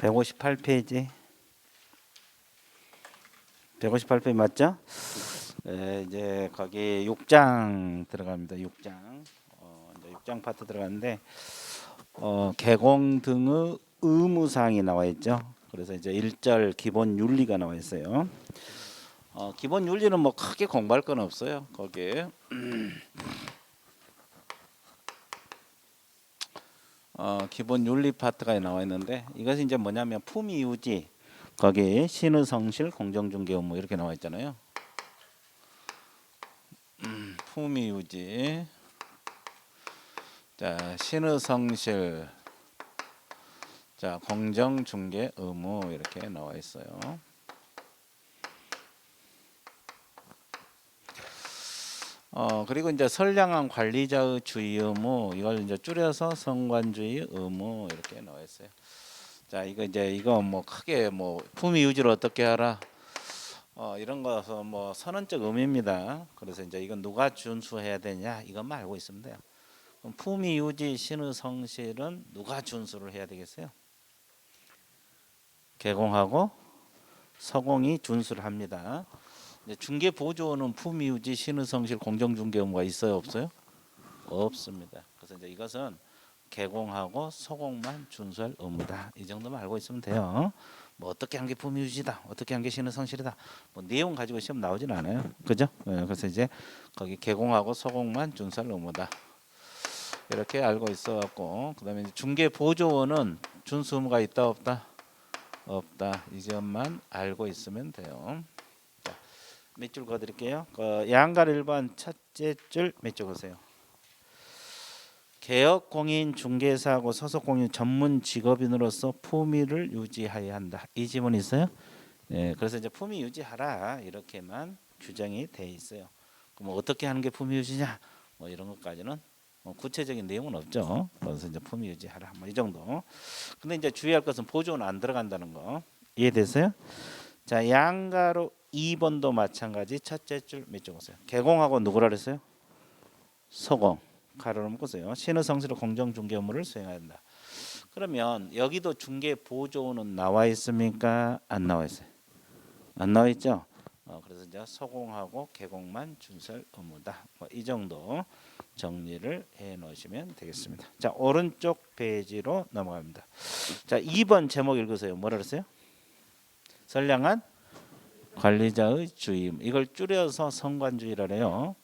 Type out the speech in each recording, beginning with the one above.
158페이지. 158페이지 맞죠? 이제 거기 6장 들어갑니다. 6장. 이제 6장 파트 들어가는데 개공 등의 의무사항이 나와 있죠. 그래서 이제 1절 기본 윤리가 나와 있어요. 기본 윤리는 뭐 크게 공부할 건 없어요. 거기에 기본 윤리 파트가 나와 있는데 이것이 이제 뭐냐면 품위유지 거기 신의 성실 공정중개 의무 이렇게 나와 있잖아요. 품위유지 자 신의 성실 자 공정중개 의무 이렇게 나와 있어요. 그리고 이제 선량한 관리자의 주의 의무 이걸 이제 줄여서 성관주의 의무 이렇게 나와 있어요. 자 이거 뭐 크게 뭐 품위 유지를 어떻게 하라 이런 거서 뭐 선언적 의미입니다. 그래서 이제 이건 누가 준수해야 되냐 이것만 알고 있으면 돼요. 그럼 품위 유지 신의 성실은 누가 준수를 해야 되겠어요? 개공하고 서공이 준수를 합니다. 중개 보조원은 품위 유지 신의 성실 공정 중개 의무가 있어요, 없어요? 없습니다. 그래서 이제 이것은 개공하고 서공만 준수할 의무다. 이 정도만 알고 있으면 돼요. 뭐 어떻게 한 게 품위 유지다, 어떻게 한 게 신의 성실이다. 뭐 내용 가지고 시험 나오진 않아요, 그죠? 그래서 이제 거기 개공하고 서공만 준수할 의무다. 이렇게 알고 있어갖고 그다음에 중개 보조원은 준수 의무가 있다, 없다? 없다. 이 점만 알고 있으면 돼요. 몇 줄 그어드릴게요. 양갈 1번 첫째 줄 몇 줄 그으세요. 개업공인 중개사하고 소속공인 전문 직업인으로서 품위를 유지해야 한다. 이 지문 있어요? 네, 그래서 이제 품위 유지하라 이렇게만 규정이 돼 있어요. 그럼 어떻게 하는 게 품위 유지냐? 뭐 이런 것까지는 구체적인 내용은 없죠. 그래서 이제 품위 유지하라 뭐 이 정도. 근데 이제 주의할 것은 보조는 안 들어간다는 거 이해됐어요? 자 양가로 2번도 마찬가지 첫째 줄 몇 줄 보세요. 개공하고 누구라 그랬어요? 서공 가로로 묶으세요. 신의 성실의 공정 중개 업무를 수행해야 한다. 그러면 여기도 중개 보조는 나와 있습니까? 안 나와 있어요. 안 나와 있죠. 그래서 이제 서공하고 개공만 준수할 의무다. 뭐 이 정도 정리를 해 놓으시면 되겠습니다. 자 오른쪽 페이지로 넘어갑니다. 자 2번 제목 읽으세요. 뭐라 그랬어요? 선량한 관리자의 주임 이걸 줄여서 성관주의라 해요.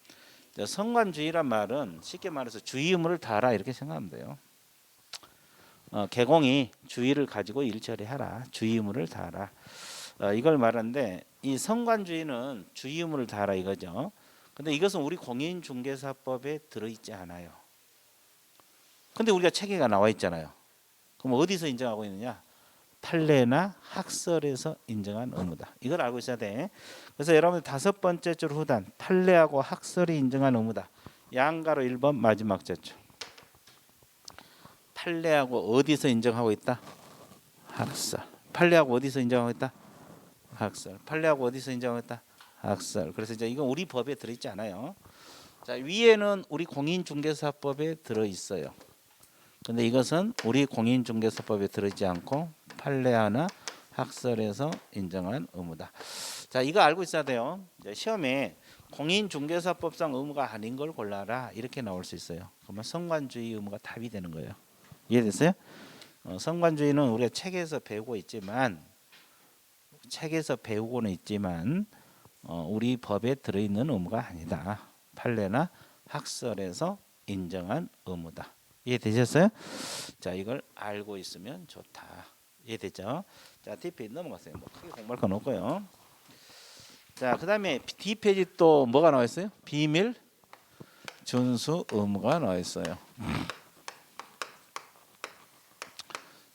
성관주의란 말은 쉽게 말해서 주의 의무를 다하라 이렇게 생각하면 돼요. 개공이 주의를 가지고 일 처리하라 주의 의무를 다하라 이걸 말하는데 이 성관주의는 주의 의무를 다하라 이거죠. 근데 이것은 우리 공인중개사법에 들어있지 않아요. 근데 우리가 체계가 나와 있잖아요. 그럼 어디서 인정하고 있느냐? 판례나 학설에서 인정한 의무다. 이걸 알고 있어야 돼. 그래서 여러분들 다섯 번째 줄 후단 판례하고 학설이 인정한 의무다. 양가로 1번 마지막 제줄. 판례하고 어디서 인정하고 있다? 학설. 판례하고 어디서 인정하고 있다? 학설. 판례하고 어디서 인정하고 있다? 학설. 그래서 이제 이건 우리 법에 들어있지 않아요. 자 위에는 우리 공인중개사법에 들어있어요. 근데 이것은 우리 공인중개사법에 들어있지 않고 판례하나 학설에서 인정한 의무다. 자 이거 알고 있어야 돼요. 시험에 공인중개사법상 의무가 아닌 걸 골라라 이렇게 나올 수 있어요. 그러면 성관주의 의무가 답이 되는 거예요. 이해됐어요? 성관주의는 우리가 책에서 배우고 있지만 우리 법에 들어있는 의무가 아니다. 판례나 학설에서 인정한 의무다. 이해되셨어요? 자 이걸 알고 있으면 좋다. 이해됐죠? 자 D페이지 넘어가세요. 뭐 크게 공부할 건 없고요. 자 그다음에 D페이지 또 뭐가 나와 있어요? 비밀 준수 의무가 나와 있어요.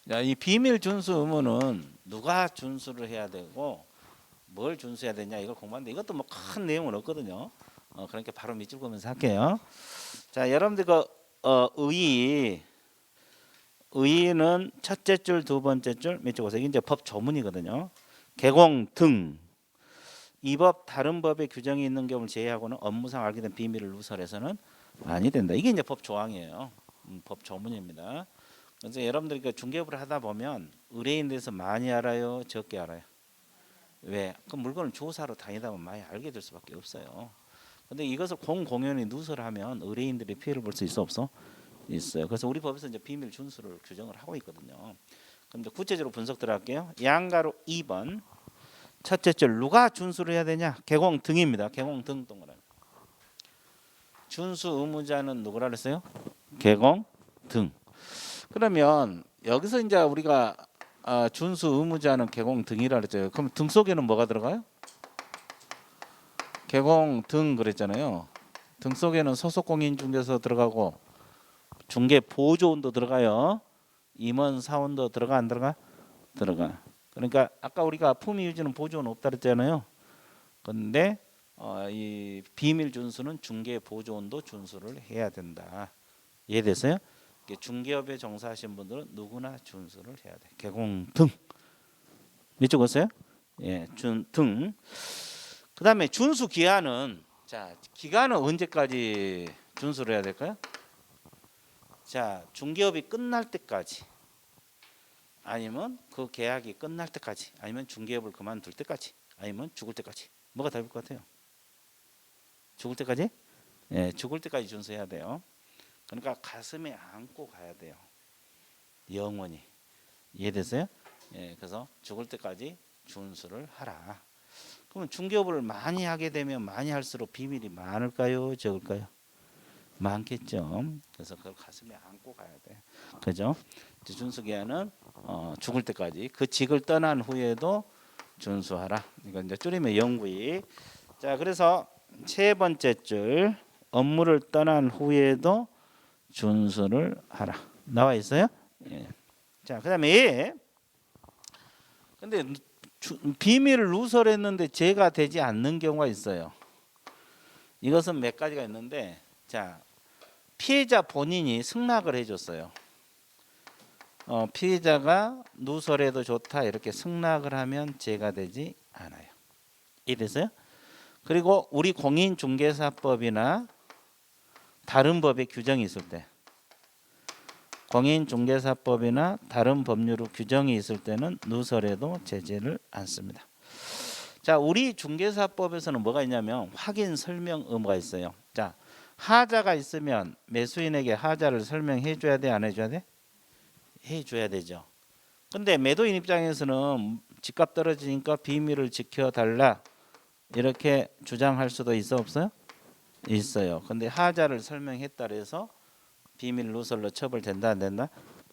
자, 이 비밀 준수 의무는 누가 준수를 해야 되고 뭘 준수해야 되냐 이걸 공부하는데 이것도 뭐 큰 내용은 없거든요. 그러니까 바로 밑줄 보면서 할게요. 자 여러분들 의의는 첫째 줄, 두 번째 줄, 몇 줄 보세요. 이게 이제 법 조문이거든요. 개공 등 이 법 다른 법의 규정이 있는 경우를 제외하고는 업무상 알게 된 비밀을 누설해서는 아니 된다. 이게 이제 법 조항이에요. 법 조문입니다. 그래서 여러분들이 그 중개업을 하다 보면 의뢰인에 대해서 많이 알아요, 적게 알아요? 왜? 그 물건을 조사로 다니다 보면 많이 알게 될 수밖에 없어요. 근데 이것을 공공연히 누설하면 의뢰인들이 피해를 볼 수 있어 없어? 있어요. 그래서 우리 법에서 이제 비밀 준수를 규정을 하고 있거든요. 그럼 이제 구체적으로 분석 들어갈게요. 양가로 2번 첫째 줄 누가 준수를 해야 되냐? 개공 등입니다. 개공 등 동그라미. 준수 의무자는 누구라 그랬어요? 개공 등. 그러면 여기서 이제 우리가 준수 의무자는 개공 등이라 그랬죠. 그럼 등 속에는 뭐가 들어가요? 개공 등 그랬잖아요. 등 속에는 소속 공인 중개사 들어가고 중개 보조원도 들어가요. 임원 사원도 들어가 안 들어가? 들어가. 그러니까 아까 우리가 품위 유지는 보조원 없다 그랬잖아요. 근데 이 비밀 준수는 중개 보조원도 준수를 해야 된다. 이해됐어요? 중개업에 종사하신 분들은 누구나 준수를 해야 돼. 개공 등. 이쪽 오세요? 예, 준 등. 그다음에 준수 기한은 자 기간은 언제까지 준수를 해야 될까요? 자 중개업이 끝날 때까지 아니면 그 계약이 끝날 때까지 아니면 중개업을 그만둘 때까지 아니면 죽을 때까지 뭐가 답일 것 같아요? 죽을 때까지? 예, 죽을 때까지 준수해야 돼요. 그러니까 가슴에 안고 가야 돼요. 영원히. 이해됐어요? 예, 그래서 죽을 때까지 준수를 하라. 그러면 중개업을 많이 하게 되면 많이 할수록 비밀이 많을까요? 적을까요? 많겠죠. 그래서 그걸 가슴에 안고 가야 돼. 그죠? 준수기한은 죽을 때까지 그 직을 떠난 후에도 준수하라. 이건 이제 줄이면 영구히. 자, 그래서 세 번째 줄 업무를 떠난 후에도 준수를 하라. 나와 있어요? 예. 자, 그다음에 근데 비밀을 누설했는데 죄가 되지 않는 경우가 있어요. 이것은 몇 가지가 있는데, 자 피해자 본인이 승낙을 해줬어요. 피해자가 누설해도 좋다 이렇게 승낙을 하면 죄가 되지 않아요. 이해됐어요? 그리고 우리 공인중개사법이나 다른 법의 규정이 있을 때, 공인중개사법이나 다른 법률의 규정이 있을 때는 누설해도 제재를 않습니다. 자, 우리 중개사법에서는 뭐가 있냐면 확인 설명 의무가 있어요. 자, 하자가 있으면 매수인에게 하자를 설명해 줘야 돼, 안 해줘야 돼? 해줘야 되죠. 근데 매도인 입장에서는 집값 떨어지니까 비밀을 지켜달라 이렇게 주장할 수도 있어 없어요? 있어요. 근데 하자를 설명했다 그래서 비밀 누설로 처벌된다 안 된다?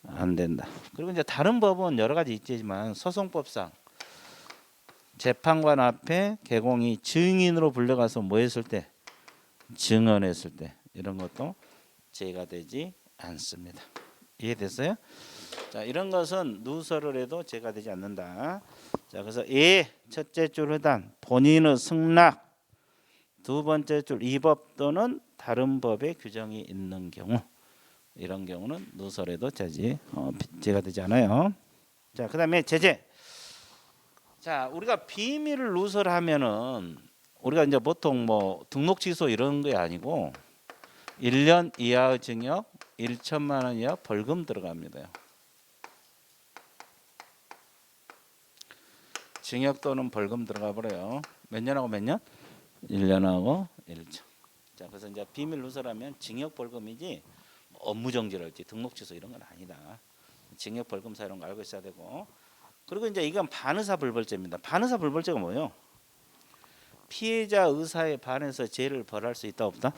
안 된다. 그리고 이제 다른 법은 여러 가지 있지만 소송법상 재판관 앞에 개공이 증인으로 불려가서 뭐 했을 때? 증언했을 때 이런 것도 죄가 되지 않습니다. 이해됐어요? 자, 이런 것은 누설을 해도 죄가 되지 않는다. 자, 그래서 첫째 줄 해당 본인의 승낙, 두 번째 줄 이 법 또는 다른 법의 규정이 있는 경우 이런 경우는 누설해도 죄가 되지 않아요. 자, 그다음에 제재. 자, 우리가 비밀을 누설하면은 우리가 이제 보통 뭐 등록 취소 이런 게 아니고 1년 이하의 징역, 1천만 원 이하 벌금 들어갑니다. 징역 또는 벌금 들어가 버려요. 몇 년하고 몇 년? 1년하고 1천. 자, 그래서 이제 비밀 누설하면 징역 벌금이지 업무 정지랄지 등록 취소 이런 건 아니다. 징역 벌금 사이런 거 알고 있어야 되고. 그리고 이제 이건 반의사 불벌죄입니다. 반의사 불벌죄가 뭐예요? 피해자 의사에 반해서 죄를 벌할 수 있다 없다?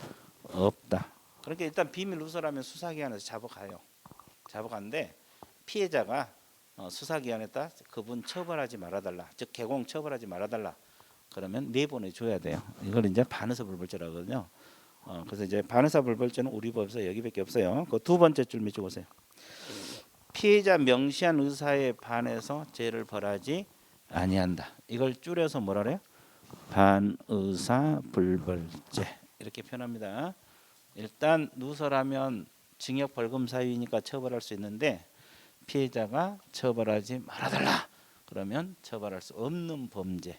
없다. 그러니까 일단 비밀 누설하면 수사기관에서 잡아가요. 잡아가는데 피해자가 수사기관에다 그분 처벌하지 말아달라. 즉 개공 처벌하지 말아달라. 그러면 내보내줘야 돼요. 이걸 이제 반의사 불벌죄라거든요. 그래서 이제 반의사 불벌죄는 우리 법에서 여기밖에 없어요. 그 두 번째 줄 밑에 보세요. 피해자 명시한 의사에 반해서 죄를 벌하지 아니한다. 이걸 줄여서 뭐라 그래요? 반의사 불벌죄 이렇게 표현합니다. 일단 누설하면 징역 벌금 사유이니까 처벌할 수 있는데 피해자가 처벌하지 말아달라 그러면 처벌할 수 없는 범죄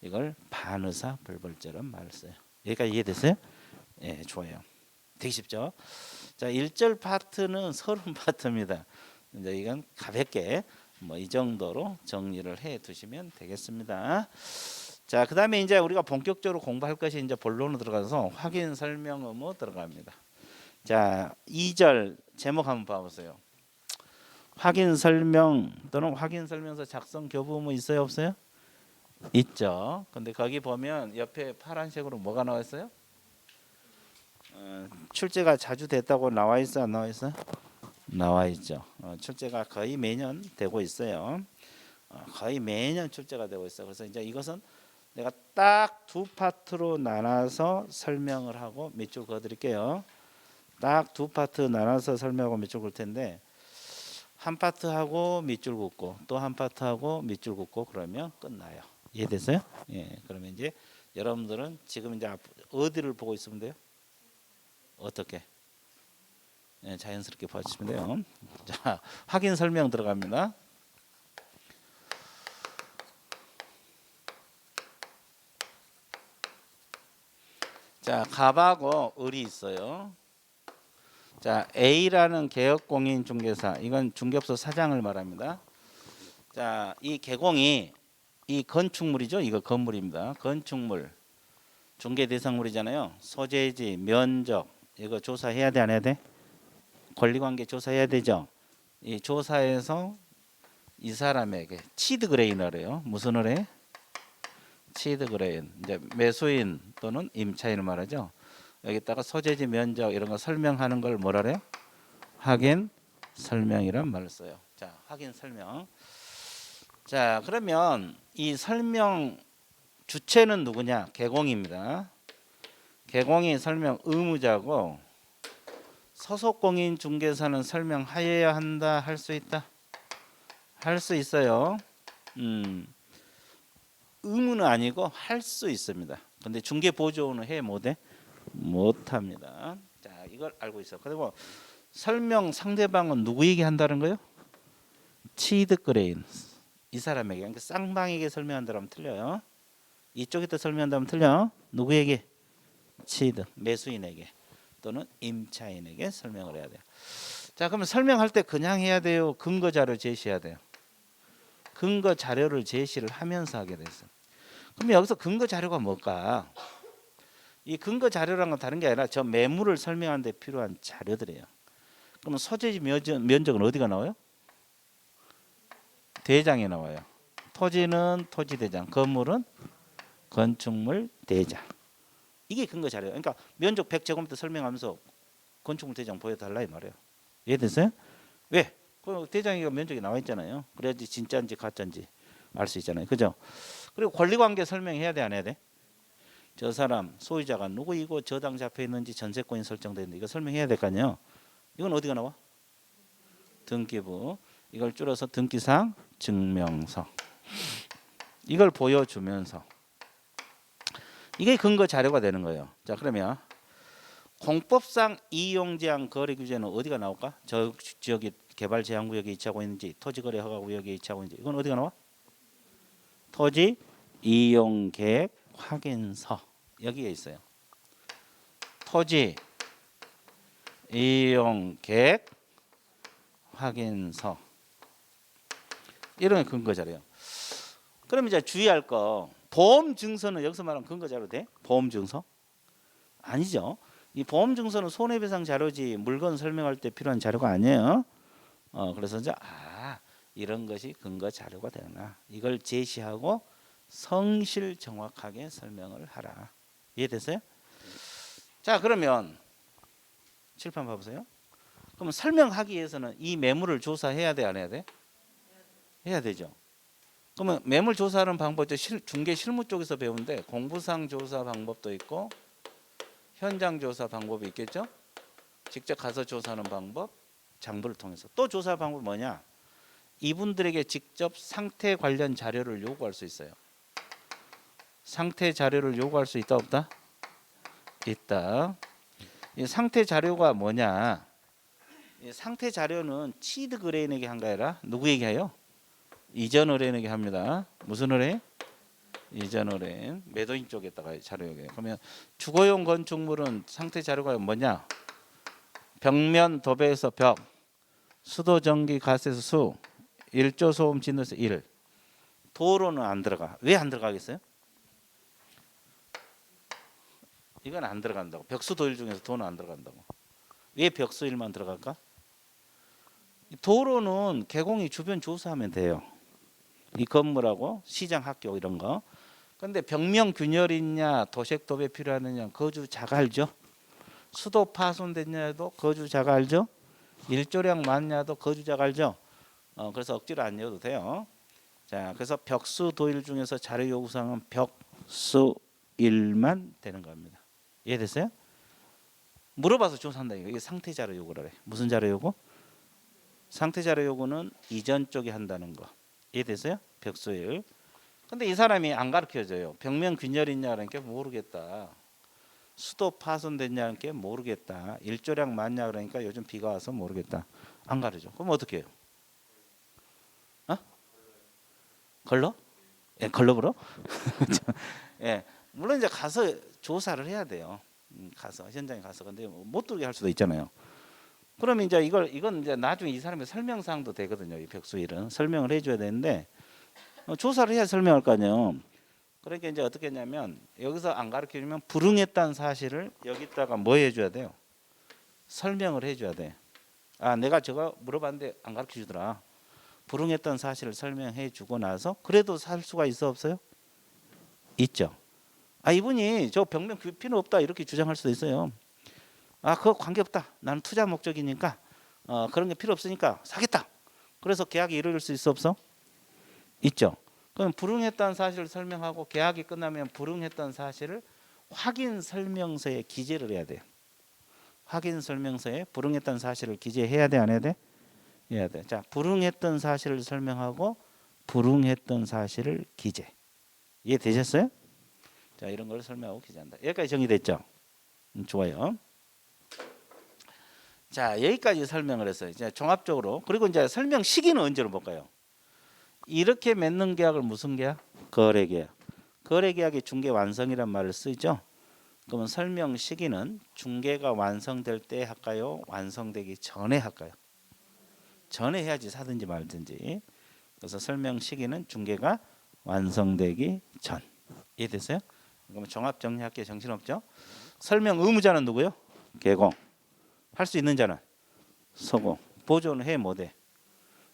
이걸 반의사 불벌죄로 말을 써요. 여기까지 이해됐어요? 예, 좋아요. 되게 쉽죠? 자, 1절 파트는 서론 파트입니다. 이제 이건 가볍게 뭐 이 정도로 정리를 해 두시면 되겠습니다. 자, 그다음에 이제 우리가 본격적으로 공부할 것이 이제 본론으로 들어가서 확인 설명 의무 들어갑니다. 자, 2절 제목 한번 봐보세요. 확인 설명 또는 확인 설명서 작성 교부 의무 있어요, 없어요? 있죠. 근데 거기 보면 옆에 파란색으로 뭐가 나와 있어요? 출제가 자주 됐다고 나와 있어, 안 나와 있어? 나와 있죠. 출제가 거의 매년 되고 있어요. 거의 매년 출제가 되고 있어. 그래서 이제 이것은 내가 딱 두 파트로 나눠서 설명을 하고 밑줄 그어 드릴게요. 딱 두 파트 나눠서 설명하고 밑줄 그을 텐데 한 파트 하고 밑줄 긋고 또 한 파트 하고 밑줄 긋고 그러면 끝나요. 이해됐어요? 예. 그러면 이제 여러분들은 지금 이제 어디를 보고 있으면 돼요? 어떻게? 예, 자연스럽게 봐주시면 돼요. 자, 확인 설명 들어갑니다. 자, 갑하고 을이 있어요. 자, A라는 개업공인중개사, 이건 중개업소 사장을 말합니다. 자, 이 개공이 이 건축물이죠. 이거 건물입니다. 건축물 중개 대상물이잖아요. 소재지, 면적 이거 조사해야 돼, 안 해야 돼? 권리관계 조사해야 되죠. 이 조사에서 이 사람에게 치드 그레인을 해요. 무슨 을 해? 치드 그레인. 이제 매수인 또는 임차인을 말하죠. 여기다가 소재지, 면적 이런 거 설명하는 걸 뭐라 그래요? 확인 설명이란 말을 써요. 자, 확인 설명. 자, 그러면 이 설명 주체는 누구냐? 개공입니다. 개공이 설명 의무자고 소속공인중개사는 설명하여야 한다, 할 수 있다? 할 수 있어요. 의무는 아니고 할 수 있습니다. 근데 중개보조원은 해 못해? 못합니다. 자, 이걸 알고 있어. 그리고 설명 상대방은 누구에게 한다는 거요? 치드 그레인. 이 사람에게, 그러니까 쌍방에게 설명한다면 틀려요. 이쪽에다 설명한다면 틀려. 누구에게? 치드, 매수인에게 또는 임차인에게 설명을 해야 돼요. 자, 그러면 설명할 때 그냥 해야 돼요? 근거 자료 제시해야 돼요? 근거 자료를 제시를 하면서 하게 됐어요. 그럼 여기서 근거 자료가 뭘까? 이 근거 자료란 건 다른 게 아니라 저 매물을 설명하는 데 필요한 자료들이에요. 그러면 소재지 면적은 어디가 나와요? 대장에 나와요. 토지는 토지대장, 건물은 건축물 대장. 이게 근거 자료예요. 그러니까 면적 100제곱미터 설명하면서 건축물 대장 보여달라 이 말이에요. 이해됐어요? 왜? 그 대장이가 면적이 나와 있잖아요. 그래야지 진짜인지 가짜인지 알 수 있잖아요. 그죠? 그리고 권리관계 설명해야 돼, 안 해야 돼? 저 사람 소유자가 누구이고 저당 잡혀 있는지 전세권이 설정되어 있는지 이거 설명해야 될 거 아니에요. 이건 어디가 나와? 등기부. 이걸 줄여서 등기상 증명서. 이걸 보여주면서 이게 근거 자료가 되는 거예요. 자, 그러면 공법상 이용제한 거래 규제는 어디가 나올까? 저 지역이 개발 제한 구역에 위치하고 있는지 토지거래 허가 구역에 위치하고 있는지 이건 어디가 나와? 토지 이용 계획 확인서 여기에 있어요. 토지 이용 계획 확인서 이런 근거 자료예요. 그럼 이제 주의할 거 보험 증서는 여기서 말하면 근거 자료 돼? 보험 증서? 아니죠. 이 보험 증서는 손해배상 자료지 물건 설명할 때 필요한 자료가 아니에요. 그래서 이제 이런 것이 근거 자료가 되나 이걸 제시하고 성실 정확하게 설명을 하라. 이해됐어요? 자, 그러면 칠판 봐보세요. 그럼 설명하기 위해서는 이 매물을 조사해야 돼, 안 해야 돼? 해야 되죠. 그러면 매물 조사하는 방법도 중개 실무 쪽에서 배우는데 공부상 조사 방법도 있고 현장 조사 방법이 있겠죠. 직접 가서 조사하는 방법, 장부를 통해서. 또 조사 방법이 뭐냐? 이분들에게 직접 상태 관련 자료를 요구할 수 있어요. 상태 자료를 요구할 수 있다, 없다? 있다. 이 상태 자료가 뭐냐? 이 상태 자료는 치드 그레인에게 한 게 아니라 누구에게 해요? 이전 의뢰인에게 합니다. 무슨 의뢰인? 이전 의뢰인. 매도인 쪽에다가 자료에게. 그러면 주거용 건축물은 상태 자료가 뭐냐? 벽면 도배에서 벽, 수도, 전기, 가스에서 수. 1조 소음, 진도에서 1. 도로는 안 들어가. 왜 안 들어가겠어요? 이건 안 들어간다고. 벽수 도일 중에서 도는 안 들어간다고. 왜 벽수 1만 들어갈까? 도로는 개공이 주변 조사하면 돼요. 이 건물하고 시장, 학교 이런 거. 근데 벽면 균열이냐 도색 도배 필요하느냐 거주 자가 알죠. 수도 파손됐냐도 거주 자가 알죠. 일조량 많냐도 거주 자가 알죠. 그래서 억지로 안 내어도 돼요. 자, 그래서 벽수 도일 중에서 자료 요구사항은 벽수 1만 되는 겁니다. 이해됐어요? 물어봐서 조사한다 이거. 이게 상태 자료 요구를 해. 무슨 자료 요구? 상태 자료 요구는 이전 쪽에 한다는 거. 이해됐어요? 벽수 1. 근데 이 사람이 안 가르쳐줘요. 벽면 균열 있냐는 게 모르겠다. 수도 파손됐냐는 게 모르겠다. 일조량 많냐 그러니까 요즘 비가 와서 모르겠다. 안 가르쳐. 그럼 어떻게 해요? 어? 걸러? 예, 걸러 불어? 예, 물론 이제 가서 조사를 해야 돼요. 가서 현장에 가서. 근데 못 들게 할 수도 있잖아요. 그러면 이제 이건 이제 나중에 이 사람의 설명사항도 되거든요. 이 벽수일은 설명을 해줘야 되는데 조사를 해야 설명할 거 아니에요. 그러니까 이제 어떻게 했냐면 여기서 안 가르쳐 주면 불응했다는 사실을 여기다가 뭐 해줘야 돼요? 설명을 해줘야 돼. 아, 내가 저거 물어봤는데 안 가르쳐 주더라. 불응했던 사실을 설명해 주고 나서 그래도 살 수가 있어 없어요? 있죠. 아, 이분이 저 벽면 필요 없다 이렇게 주장할 수도 있어요. 아, 그거 관계없다. 나는 투자 목적이니까 그런 게 필요 없으니까 사겠다. 그래서 계약이 이루어질 수 있어 없어? 있죠. 그럼 불응했다는 사실을 설명하고 계약이 끝나면 불응했다는 사실을 확인 설명서에 기재를 해야 돼요. 확인 설명서에 불응했다는 사실을 기재해야 돼, 안 해야 돼? 해야 돼. 자, 불응했던 사실을 설명하고 불응했던 사실을 기재. 이해되셨어요? 자, 이런 걸 설명하고 기재한다. 여기까지 정리됐죠? 좋아요. 자, 여기까지 설명을 했어요. 이제 종합적으로. 그리고 이제 설명 시기는 언제로 볼까요? 이렇게 맺는 계약을 무슨 계약? 거래계약. 거래계약이 중개 완성이란 말을 쓰죠. 그러면 설명 시기는 중개가 완성될 때 할까요? 완성되기 전에 할까요? 전에 해야지 사든지 말든지. 그래서 설명 시기는 중개가 완성되기 전. 이해됐어요? 그러면 종합 정리할게요. 정신없죠? 설명 의무자는 누구요? 개공. 할 수 있는 자는 소공. 보조는 해 못해.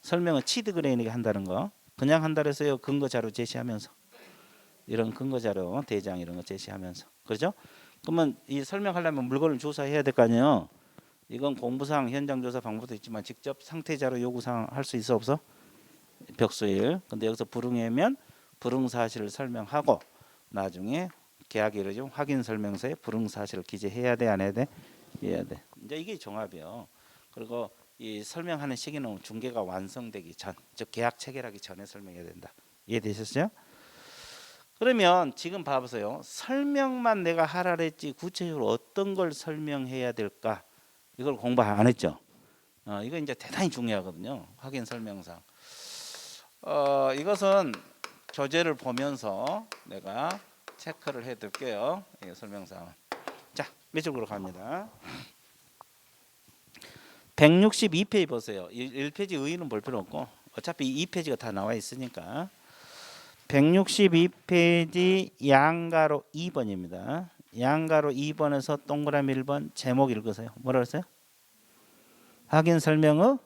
설명은 치드그레인에게 한다는 거. 그냥 한다 해서요. 근거 자료 제시하면서. 이런 근거 자료 대장 이런 거 제시하면서. 그렇죠? 그러면 이 설명하려면 물건을 조사해야 될 거 아니에요. 이건 공부상 현장 조사 방법도 있지만 직접 상태 자료 요구사항 할 수 있어 없어? 벽수일. 근데 여기서 불응하면 불응 사실을 설명하고 나중에 계약이 이루어지면 확인 설명서에 불응 사실을 기재해야 돼, 안 해야 돼? 해야 돼. 이제 이게 종합이요. 그리고 이 설명하는 시기는 중개가 완성되기 전, 즉 계약 체결하기 전에 설명해야 된다. 이해되셨어요? 그러면 지금 봐보세요. 설명만 내가 하라 했지 구체적으로 어떤 걸 설명해야 될까? 이걸 공부 안 했죠. 이거 이제 대단히 중요하거든요. 확인 설명상. 이것은 교재를 보면서 내가 체크를 해둘게요. 이 설명상. 자, 몇 쪽으로 갑니다. 162페이지 보세요. 1페이지 의의는 볼 필요 없고 어차피 2페이지가 다 나와 있으니까 162페이지 양가로 2번입니다. 양가로 2번에서 동그라미 1번 제목 읽으세요. 뭐라 그랬어요? 확인 설명의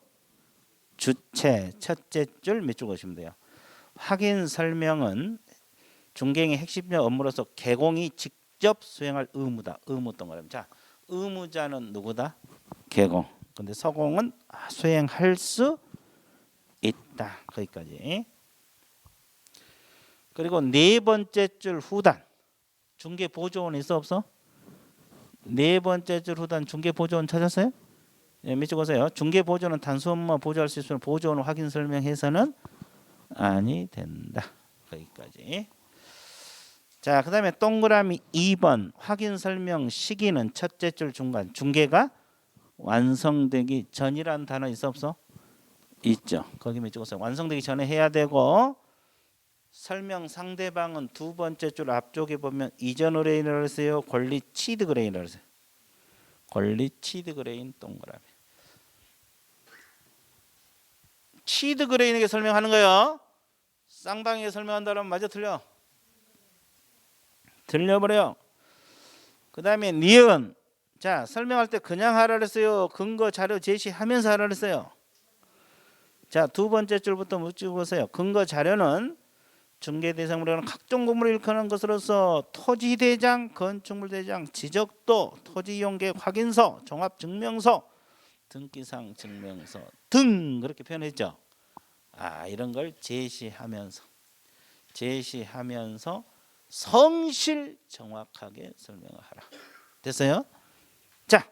주체 첫째 줄 밑줄 그으시면 돼요. 확인 설명은 중개인의 핵심 업무로서 개공이 직접 수행할 의무다. 의무 동그라미. 자, 의무자는 누구다? 개공. 근데 서공은 수행할 수 있다. 거기까지. 그리고 네 번째 줄 후단. 중개 보조원 있어 없어? 네 번째 줄 후단 중개 보조원 찾았어요? 예, 밑줄 보세요. 중개 보조는 단수 업무만 보조할 수 있으면 보조원 확인 설명해서는 아니 된다. 거기까지. 자, 그다음에 동그라미 2번 확인 설명 시기는 첫째 줄 중간 중개가 완성되기 전이라는 단어 있어 없어? 있죠. 거기 밑줄 보세요. 완성되기 전에 해야 되고 설명 상대방은 두 번째 줄 앞쪽에 보면 이전 의뢰인이라고 했어요. 권리 치드 그레인이라고 했어요. 권리 치드 그레인 동그라미. 취득 의뢰인에게 설명하는 거예요. 쌍방에게 설명한다면 맞아 틀려? 들려버려. 그 다음에 니은. 자, 설명할 때 그냥 하라 그랬어요? 근거 자료 제시하면서 하라 그랬어요? 자, 두 번째 줄부터 묻고 보세요. 근거 자료는 중개대상물에는 각종 건물을 일컫는 것으로서 토지대장, 건축물대장, 지적도, 토지이용계획 확인서, 종합증명서, 등기상 증명서 등 그렇게 표현했죠. 이런 걸 제시하면서 성실 정확하게 설명을 하라. 됐어요? 자,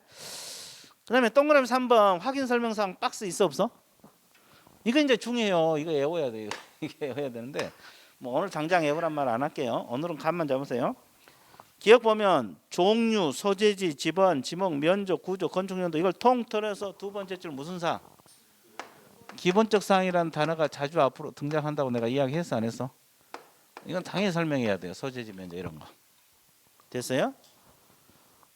그 다음에 동그라미 3번 확인 설명사항 박스 있어 없어? 이거 이제 중요해요. 이거 외워야 돼요. 이게 외워야 되는데 뭐 오늘 당장 외우란 말 안 할게요. 오늘은 감만 잡으세요. 기억 보면 종류, 소재지, 지번, 지목, 면적, 구조, 건축연도 이걸 통틀어서 두 번째 줄 무슨 사항? 기본적 사항이라는 단어가 자주 앞으로 등장한다고 내가 이야기했어 안 했어? 이건 당연히 설명해야 돼요. 소재지, 면적 이런 거. 됐어요?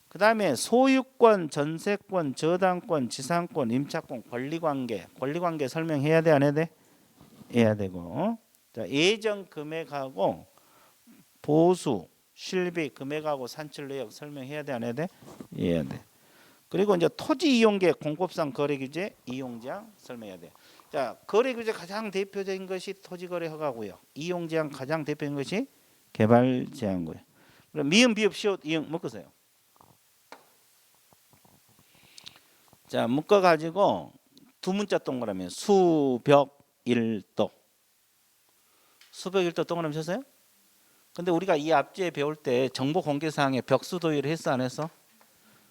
그 다음에 소유권, 전세권, 저당권, 지상권, 임차권, 권리관계 설명해야 돼 안 해야 돼? 해야 되고. 자, 예정 금액하고 보수, 실비 금액하고 산출 내역 설명해야 돼 안 해야 돼? 해야 돼. 그리고 이제 토지 이용계 공법상 거래 규제 이용 제한 설명해야 돼. 자, 거래 규제 가장 대표적인 것이 토지 거래 허가고요. 이용 제한 가장 대표적인 것이 개발 제한고요. 그럼 미음 비읍 시옷 이응 묶으세요. 자, 묶어 가지고 두 문자 동그라미 수벽일도. 수벽일도 동그라미 쳤어요? 근데 우리가 이 앞뒤에 배울 때 정보 공개 사항에 벽수 도일을 했어 안 했어?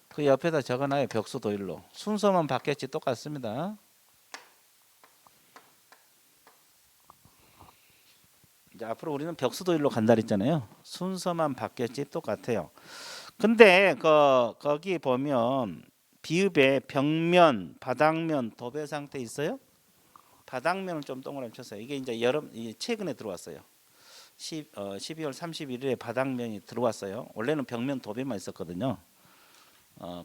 그 옆에다 적어놔요. 벽수 도일로. 순서만 바뀌었지 똑같습니다. 이제 앞으로 우리는 벽수 도일로 간다 그랬잖아요. 순서만 바뀌었지 똑같아요. 근데 거기 보면 비읍에 벽면, 바닥면, 도배 상태 있어요? 바닥면은 좀 동그라미 쳤어요. 이게 이제 최근에 들어왔어요. 12월 31일에 바닥면이 들어왔어요. 원래는 벽면 도배만 있었거든요.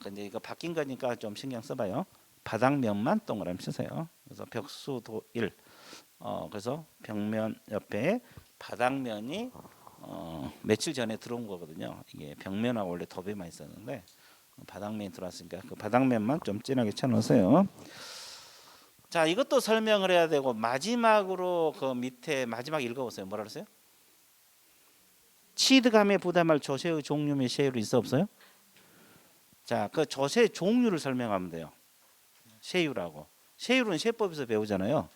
근데 이거 바뀐 거니까 좀 신경 써봐요. 바닥면만 동그라미 치세요. 그래서 벽수도일. 그래서 벽면 옆에 바닥면이 며칠 전에 들어온 거거든요. 이게 벽면하고 원래 도배만 있었는데 바닥면이 들어왔으니까 그 바닥면만 좀 진하게 쳐놓으세요. 자, 이것도 설명을 해야 되고 마지막으로 그 밑에 마지막 읽어보세요. 뭐라 그랬어요? 취득함에 부담할 조세의 종류 및 세율이 있어 없어요? 자, 그 조세 종류를 설명하면 돼요. 세율하고. 세율은 세법에서 배우잖아요.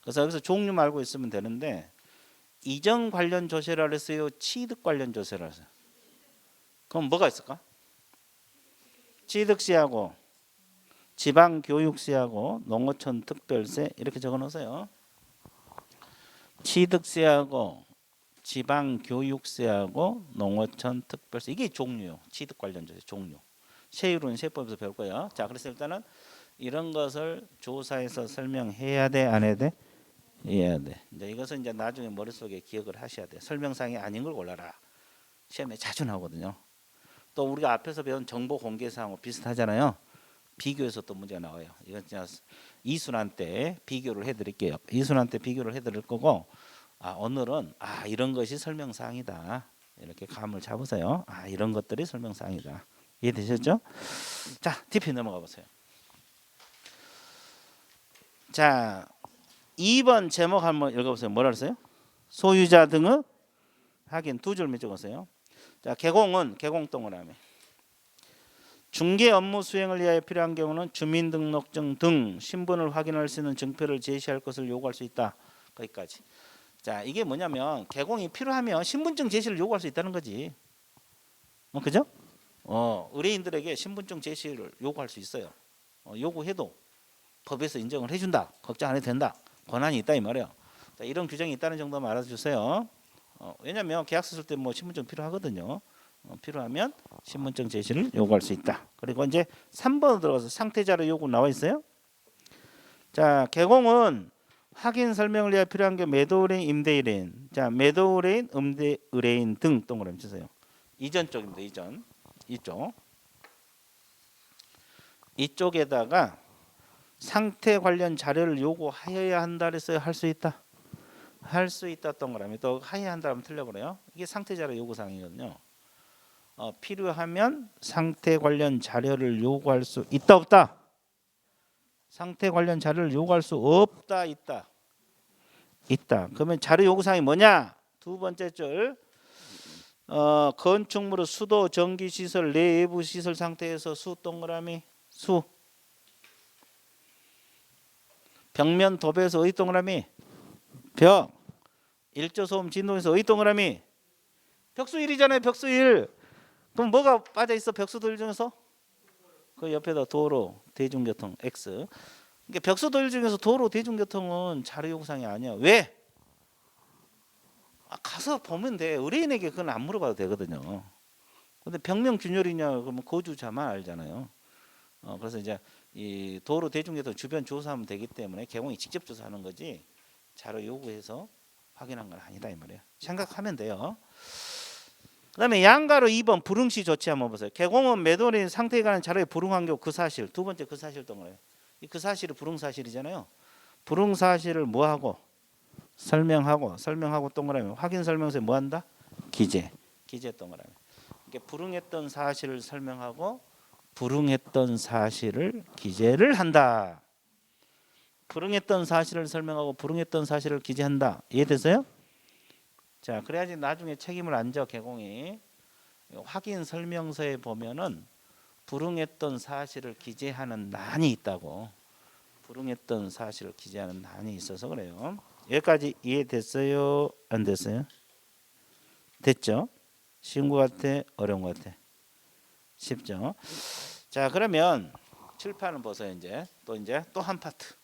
그래서 여기서 종류 말고 있으면 되는데 이전 관련 조세라 그랬어요? 취득 관련 조세라 그랬어요? 그럼 뭐가 있을까? 취득세하고 지방교육세하고 농어촌 특별세 이렇게 적어 놓으세요. 취득세하고 지방교육세하고 농어촌 특별세 이게 종류요. 취득 관련 조세 종류. 세율은 세법에서 배울 거예요. 자, 그래서 일단은 이런 것을 조사해서 설명해야 돼, 안 해야 돼? 해야 돼. 이제 이것은 이제 나중에 머릿속에 기억을 하셔야 돼. 설명사항이 아닌 걸 골라라. 시험에 자주 나오거든요. 또 우리가 앞에서 배운 정보 공개 사항하고 비슷하잖아요. 비교해서 또 문제가 나와요. 이건 그냥 이순환 때 비교를 해드릴게요. 이순환 때 비교를 해드릴 거고, 오늘은 이런 것이 설명사항이다. 이렇게 감을 잡으세요. 이런 것들이 설명사항이다. 이해되셨죠? 자, DP 넘어가 보세요. 자, 2번 제목 한번 읽어보세요. 뭐라 그랬어요? 소유자 등의 확인 두 줄만 적었어요. 자, 개공 동그라미. 중개 업무 수행을 위하여 필요한 경우는 주민등록증 등 신분을 확인할 수 있는 증표를 제시할 것을 요구할 수 있다. 거기까지. 자, 이게 뭐냐면 개공이 필요하면 신분증 제시를 요구할 수 있다는 거지. 그죠? 의뢰인들에게 신분증 제시를 요구할 수 있어요. 요구해도 법에서 인정을 해준다. 걱정 안 해도 된다. 권한이 있다 이 말이에요. 자, 이런 규정이 있다는 정도만 알아주세요. 왜냐하면 계약서 쓸 때 뭐 신분증 필요하거든요. 필요하면 신분증 제시를 요구할 수 있다. 그리고 이제 3번으로 들어가서 상태자료 요구 나와 있어요. 자, 개공은 확인 설명을 위해 필요한 게 매도 의뢰인, 임대 의뢰인. 자, 매도 의뢰인, 임대 의뢰인 등 동그라미 치세요. 이전 쪽입니다. 이전. 이쪽에다가 상태 관련 자료를 요구하여야 한다 그랬어요. 할 수 있다. 할 수 있다 동그라미. 또 하여야 한다 하면 틀려버려요. 이게 상태 자료 요구사항이거든요. 필요하면 상태 관련 자료를 요구할 수 있다 없다. 상태 관련 자료를 요구할 수 없다 있다. 있다. 그러면 자료 요구사항이 뭐냐? 두 번째 줄. 건축물의 수도 전기 시설 내부 시설 상태에서 수 동그라미 수. 벽면 도배에서 의 동그라미 벽. 일조 소음 진동에서 의 동그라미 벽수 1이잖아요. 벽수 1. 그럼 뭐가 빠져 있어? 벽수도 1 중에서 그 옆에다 도로 대중교통 X. 그러니까 벽수도 1 중에서 도로 대중교통은 자료 요구사항이 아니야. 왜? 가서 보면 돼. 의뢰인에게 그건 안 물어봐도 되거든요. 근데 벽면 균열이냐 그러면 거주자만 알잖아요. 그래서 이제 이 도로 대중교통 주변 조사하면 되기 때문에 개공이 직접 조사하는 거지 자료 요구해서 확인한 건 아니다 이 말이에요. 생각하면 돼요. 그다음에 양가로 2번 불응시 조치 한번 보세요. 개공은 매도인 상태에 관한 자료에 불응한 경우 그 사실. 두 번째 그 사실 동그라미. 그 사실이 불응 사실이잖아요. 불응 사실을 뭐 하고 설명하고 동그라미. 확인 설명서에 뭐 한다? 기재 동그라미. 그러니까 불응했던 사실을 설명하고 불응했던 사실을 기재를 한다. 불응했던 사실을 설명하고 불응했던 사실을 기재한다. 이해됐어요? 자, 그래야지 나중에 책임을 안 져 개공이. 확인 설명서에 보면은 불응했던 사실을 기재하는 난이 있다고. 불응했던 사실을 기재하는 난이 있어서 그래요. 여기까지 이해됐어요? 안 됐어요? 됐죠? 쉬운 것 같아? 어려운 것 같아? 쉽죠? 자, 그러면 칠판을 보세요. 이제 또 한 파트.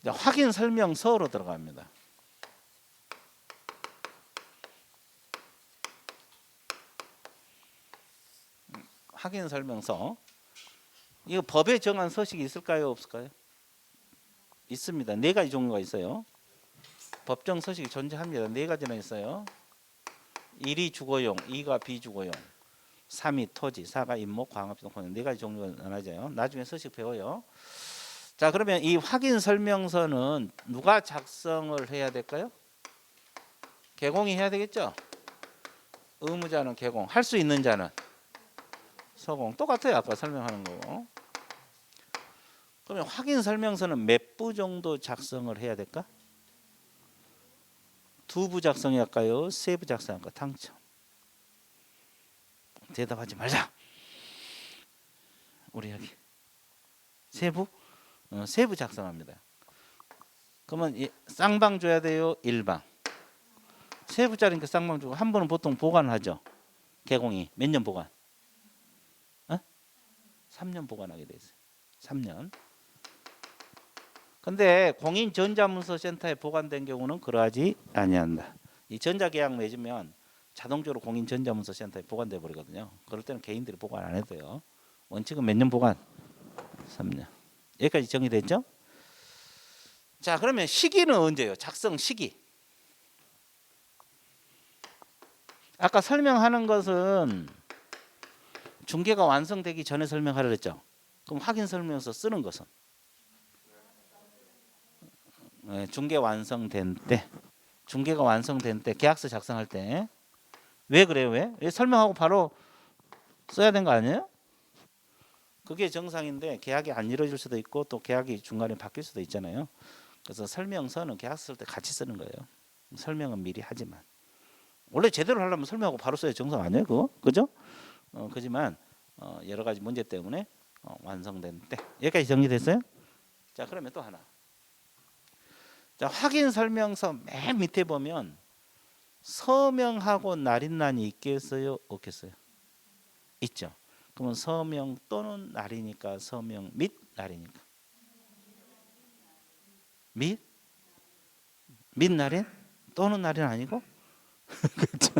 이제 확인 설명서로 들어갑니다. 확인 설명서. 이거 법에 정한 서식이 있을까요? 없을까요? 있습니다. 4가지 종류가 있어요. 법정 서식이 존재합니다. 4가지나 있어요. 1이 주거용, 2가 비주거용, 3이 토지, 4가 임목, 광업, 동포용. 4가지 종류가 나눠져요. 나중에 서식 배워요. 자, 그러면 이 확인 설명서는 누가 작성을 해야 될까요? 개공이 해야 되겠죠? 의무자는 개공, 할 수 있는 자는 서공. 똑같아요. 아까 설명하는 거고. 그러면 확인 설명서는 몇 부 정도 작성을 해야 될까? 2부 작성할까요? 3부 작성할까요? 당첨. 대답하지 말자. 우리 여기 3부? 3부 작성합니다. 그러면 쌍방 줘야 돼요? 일방. 3부짜리니까 쌍방 주고 한 번은 보통 보관하죠. 개공이 몇 년 보관? 3년 보관하게 돼 있어요. 3년. 근데 공인전자문서센터에 보관된 경우는 그러하지 아니한다. 이 전자계약 맺으면 자동적으로 공인전자문서센터에 보관돼 버리거든요. 그럴 때는 개인들이 보관 안 해도 돼요. 원칙은 몇 년 보관? 3년. 여기까지 정리됐죠? 자, 그러면 시기는 언제예요? 작성 시기. 아까 설명하는 것은 중개가 완성되기 전에 설명하려 했죠. 그럼 확인 설명서 쓰는 것은 중개가 완성된 때 계약서 작성할 때. 왜 그래요? 왜 설명하고 바로 써야 되는 거 아니에요? 그게 정상인데 계약이 안 이루어질 수도 있고 또 계약이 중간에 바뀔 수도 있잖아요. 그래서 설명서는 계약서 쓸 때 같이 쓰는 거예요. 설명은 미리 하지만 원래 제대로 하려면 설명하고 바로 써야 정상 아니에요? 그거? 그죠? 그지만 여러 가지 문제 때문에 완성된 때. 여기까지 정리됐어요? 자, 그러면 또 하나. 자, 확인 설명서 맨 밑에 보면 서명하고 날인란이 있겠어요? 없겠어요? 있죠. 그러면 서명 또는 날이니까 서명 및 날이니까 및 날인? 또는 날은 아니고? 그렇죠.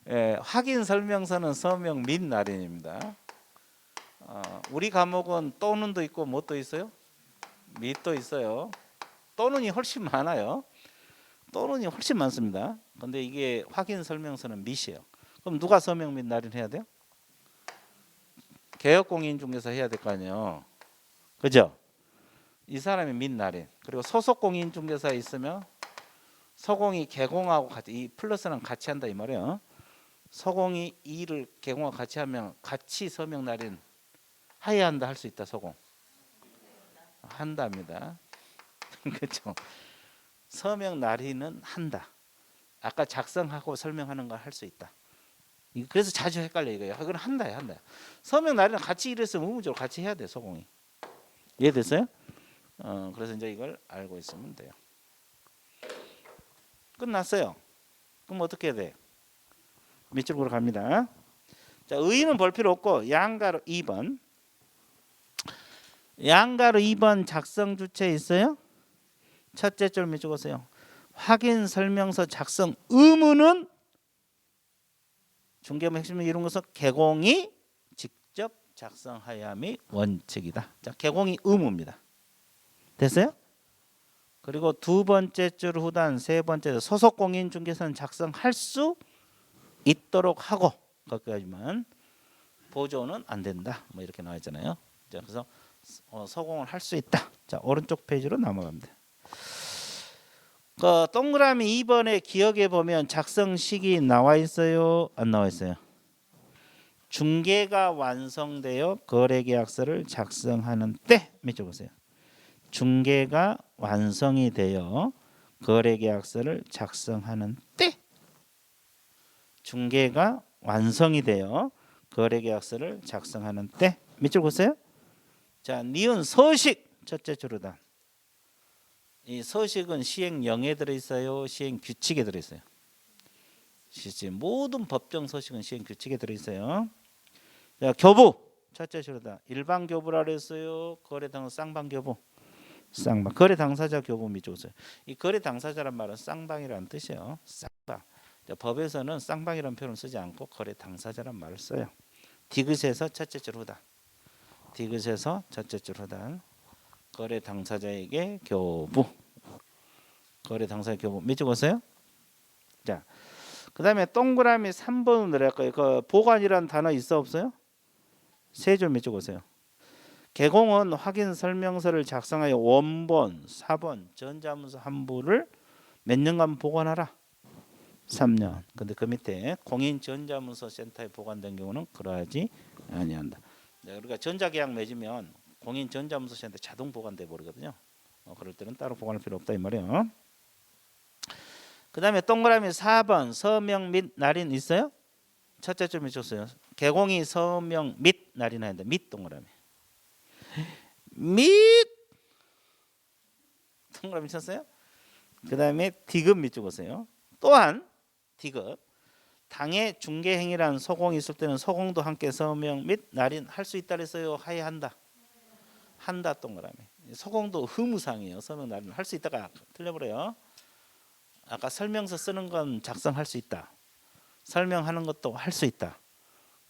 예, 확인 설명서는 서명 및 날인입니다. 우리 과목은 또는도 있고 뭣도 있어요? 밋도 있어요. 또는이 훨씬 많아요. 또는이 훨씬 많습니다. 근데 이게 확인 설명서는 밋이에요. 그럼 누가 서명 및 날인 해야 돼요? 개업공인중개사 해야 될 거 아니에요. 그죠? 이 사람이 및날인. 그리고 소속 공인중개사에 있으면 서공이 개공하고 같이 이 플러스랑 같이 한다 이 말이에요. 서공이 이를 개공하고 같이 하면 같이 서명 날인 하여야 한다 할 수 있다. 서공 한답니다. 그렇죠. 서명 날인은 한다. 아까 작성하고 설명하는 걸 할 수 있다. 그래서 자주 헷갈려 이거예요. 그건 한다야 한다. 서명 날인은 같이 일했으면 의무적으로 같이 해야 돼. 서공이. 이해됐어요? 그래서 이제 이걸 알고 있으면 돼요. 끝났어요. 그럼 어떻게 해야 돼? 밑줄으로 갑니다. 자, 의의는 볼 필요 없고 양가로 2번. 양가로 2번 작성 주체 있어요? 첫째 줄 밑줄 보세요. 확인 설명서 작성 의무는 중개업 핵심을 이룬 것은 개공이 직접 작성하여야 함이 원칙이다. 자, 개공이 의무입니다. 됐어요? 그리고 두 번째 줄 후단 세 번째 소속 공인 중개사는 작성할 수 있도록 하고 거기까지만 보조는 안 된다. 뭐 이렇게 나와 있잖아요. 자, 그래서 서공을 할 수 있다. 자, 오른쪽 페이지로 넘어갑니다. 그 동그라미 2번에 기억에 보면 작성 시기 나와 있어요? 안 나와 있어요? 중개가 완성되어 거래계약서를 작성하는 때 밑줄 보세요. 중개가 완성이 되어 거래계약서를 작성하는 때 중개가 완성이 되어 거래계약서를 작성하는 때 밑줄 보세요. 자, 니은 서식 첫째 줄이다. 이 서식은 시행령에 들어있어요? 시행규칙에 들어있어요? 모든 법정 서식은 시행규칙에 들어있어요. 자, 교부 첫째 줄이다. 일반 교부라 그랬어요? 거래당 쌍방 교부? 쌍방. 거래 당사자 교부 밑줄 보세요. 이 거래 당사자란 말은 쌍방이라는 뜻이에요. 쌍방. 자, 법에서는 쌍방이라는 표현을 쓰지 않고 거래 당사자란 말을 써요. 디귿에서 첫째 줄 후단. 디귿에서 첫째 줄 후단. 거래 당사자에게 교부. 거래 당사자 교부 밑줄 보세요. 자, 그다음에 동그라미 3번으로 내려갈 거예요. 그 보관이라는 단어 있어 없어요? 세 줄 밑줄 보세요. 개공은 확인 설명서를 작성하여 원본, 사본, 전자문서 한 부를 몇 년간 보관하라. 3년. 근데 그 밑에 공인 전자문서 센터에 보관된 경우는 그러하지 아니한다. 우리가 전자계약 맺으면 공인 전자문서 센터 자동 보관돼 버리거든요. 그럴 때는 따로 보관할 필요 없다 이 말이에요. 그다음에 동그라미 4번 서명 및 날인 있어요? 첫째 줄 밑줬어요. 개공이 서명 및 날인해야 한다. 및 동그라미. 및 동그라미 쳤어요? 그다음에 디귿 밑줄 보세요. 또한 디귿 당해 중개행위라는 서공이 있을 때는 서공도 함께 서명 및 날인 할 수 있다 그랬어요? 하야 한다? 한다 동그라미. 서공도 의무사항이에요. 서명 날인 할 수 있다가 틀려버려요. 아까 설명서 쓰는 건 작성할 수 있다. 설명하는 것도 할 수 있다.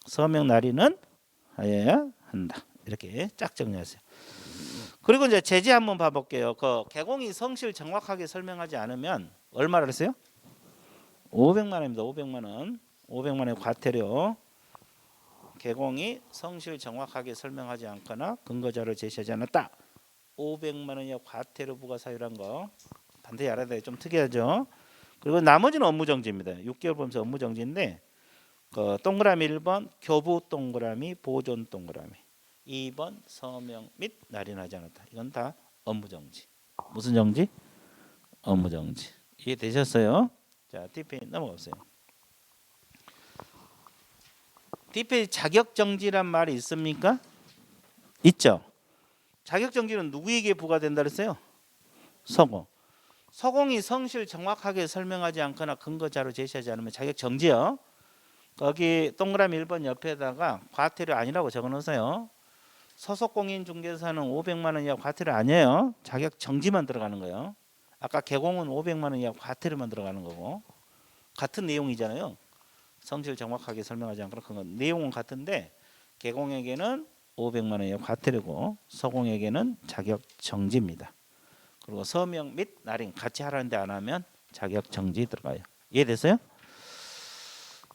서명 날인은 하여야 한다. 이렇게 쫙 정리하세요. 그리고 이제 제재 한번 봐볼게요. 그 개공이 성실 정확하게 설명하지 않으면 얼마를 했어요? 500만 원입니다. 500만 원. 500만 원의 과태료. 개공이 성실 정확하게 설명하지 않거나 근거자료 제시하지 않았다. 500만 원의 과태료 부과 사유란 거 반드시 알아야 돼요. 좀 특이하죠. 그리고 나머지는 업무정지입니다. 6개월 보면서 업무정지인데 그 동그라미 1번 교부 동그라미 보존 동그라미 2번 서명 및 날인하지 않았다. 이건 다 업무정지. 무슨 정지? 업무정지. 이해되셨어요? 자, 뒷페이지 넘어가세요. 뒷페이지 자격정지란 말이 있습니까? 있죠. 자격정지는 누구에게 부과된다 그랬어요? 서공. 서공이 성실 정확하게 설명하지 않거나 근거자료 제시하지 않으면 자격정지요. 거기 동그라미 1번 옆에다가 과태료 아니라고 적어놓으세요. 소속공인중개사는 500만 원 이하 과태료 아니에요. 자격정지만 들어가는 거예요. 아까 개공은 500만 원 이하 과태료만 들어가는 거고 같은 내용이잖아요. 성실 정확하게 설명하지 않거나 그건 내용은 같은데 개공에게는 500만 원 이하 과태료고 서공에게는 자격정지입니다. 그리고 서명 및 날인 같이 하라는데 안 하면 자격정지 들어가요. 이해됐어요?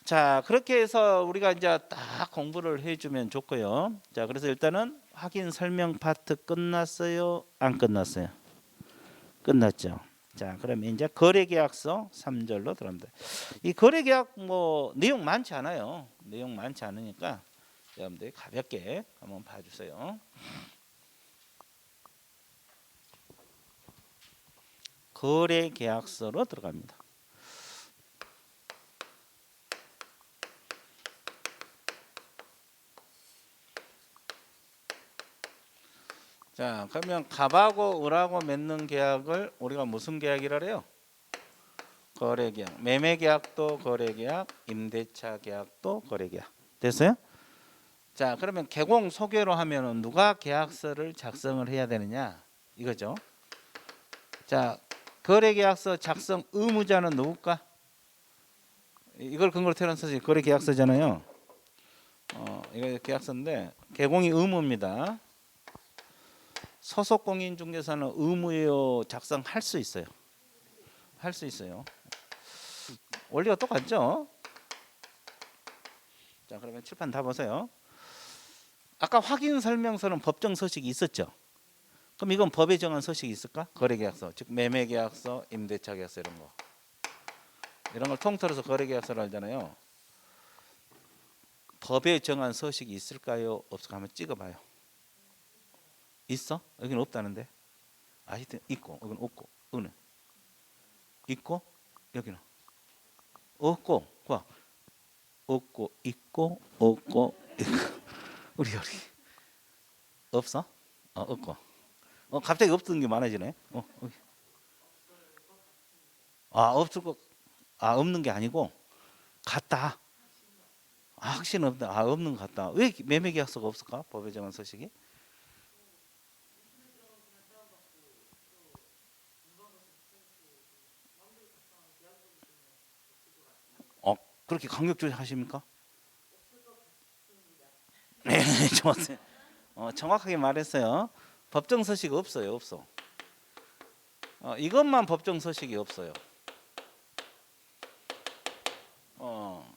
자, 그렇게 해서 우리가 이제 딱 공부를 해주면 좋고요. 자, 그래서 일단은 확인 설명 파트 끝났어요? 안 끝났어요? 끝났죠. 자, 그러면 이제 거래계약서 3절로 들어갑니다. 이 거래계약 뭐 내용 많지 않아요. 내용 많지 않으니까 여러분들 가볍게 한번 봐주세요. 거래계약서로 들어갑니다. 자, 그러면 갑하고 을하고 맺는 계약을 우리가 무슨 계약이라 해요? 거래계약. 매매계약도 거래계약, 임대차 계약도 거래계약. 됐어요? 자, 그러면 개공 소개로 하면은 누가 계약서를 작성을 해야 되느냐? 이거죠. 자, 거래계약서 작성 의무자는 누굴까? 이걸 근거로 태어난 서식 거래계약서잖아요. 이거 계약서인데 개공이 의무입니다. 소속공인중개사는 의무예요? 작성할 수 있어요? 할 수 있어요. 원리가 똑같죠? 자, 그러면 칠판 다 보세요. 아까 확인 설명서는 법정 서식이 있었죠? 그럼 이건 법에 정한 서식이 있을까? 거래계약서, 즉 매매계약서, 임대차 계약서 이런 거. 이런 걸 통틀어서 거래계약서를 하잖아요. 법에 정한 서식이 있을까요? 없을까? 한번 찍어봐요. 있어? 여기는 없다는데. 하여튼 있고, 여기는 없고, 여기는 있고, 여기는 없고, 봐. 없고, 있고, 없고, 있고. 우리 여기 없어? 없고. 갑자기 없던 게 많아지네. 없을 거, 없는 게 아니고 같다. 확신은 없다. 없는 것 같다. 왜 매매계약서가 없을까? 법에 정한 서식이? 그렇게 강력적으로 하십니까? 네, 좋았어요. 정확하게 말했어요. 법정 서식 없어요, 없어. 이것만 법정 서식이 없어요.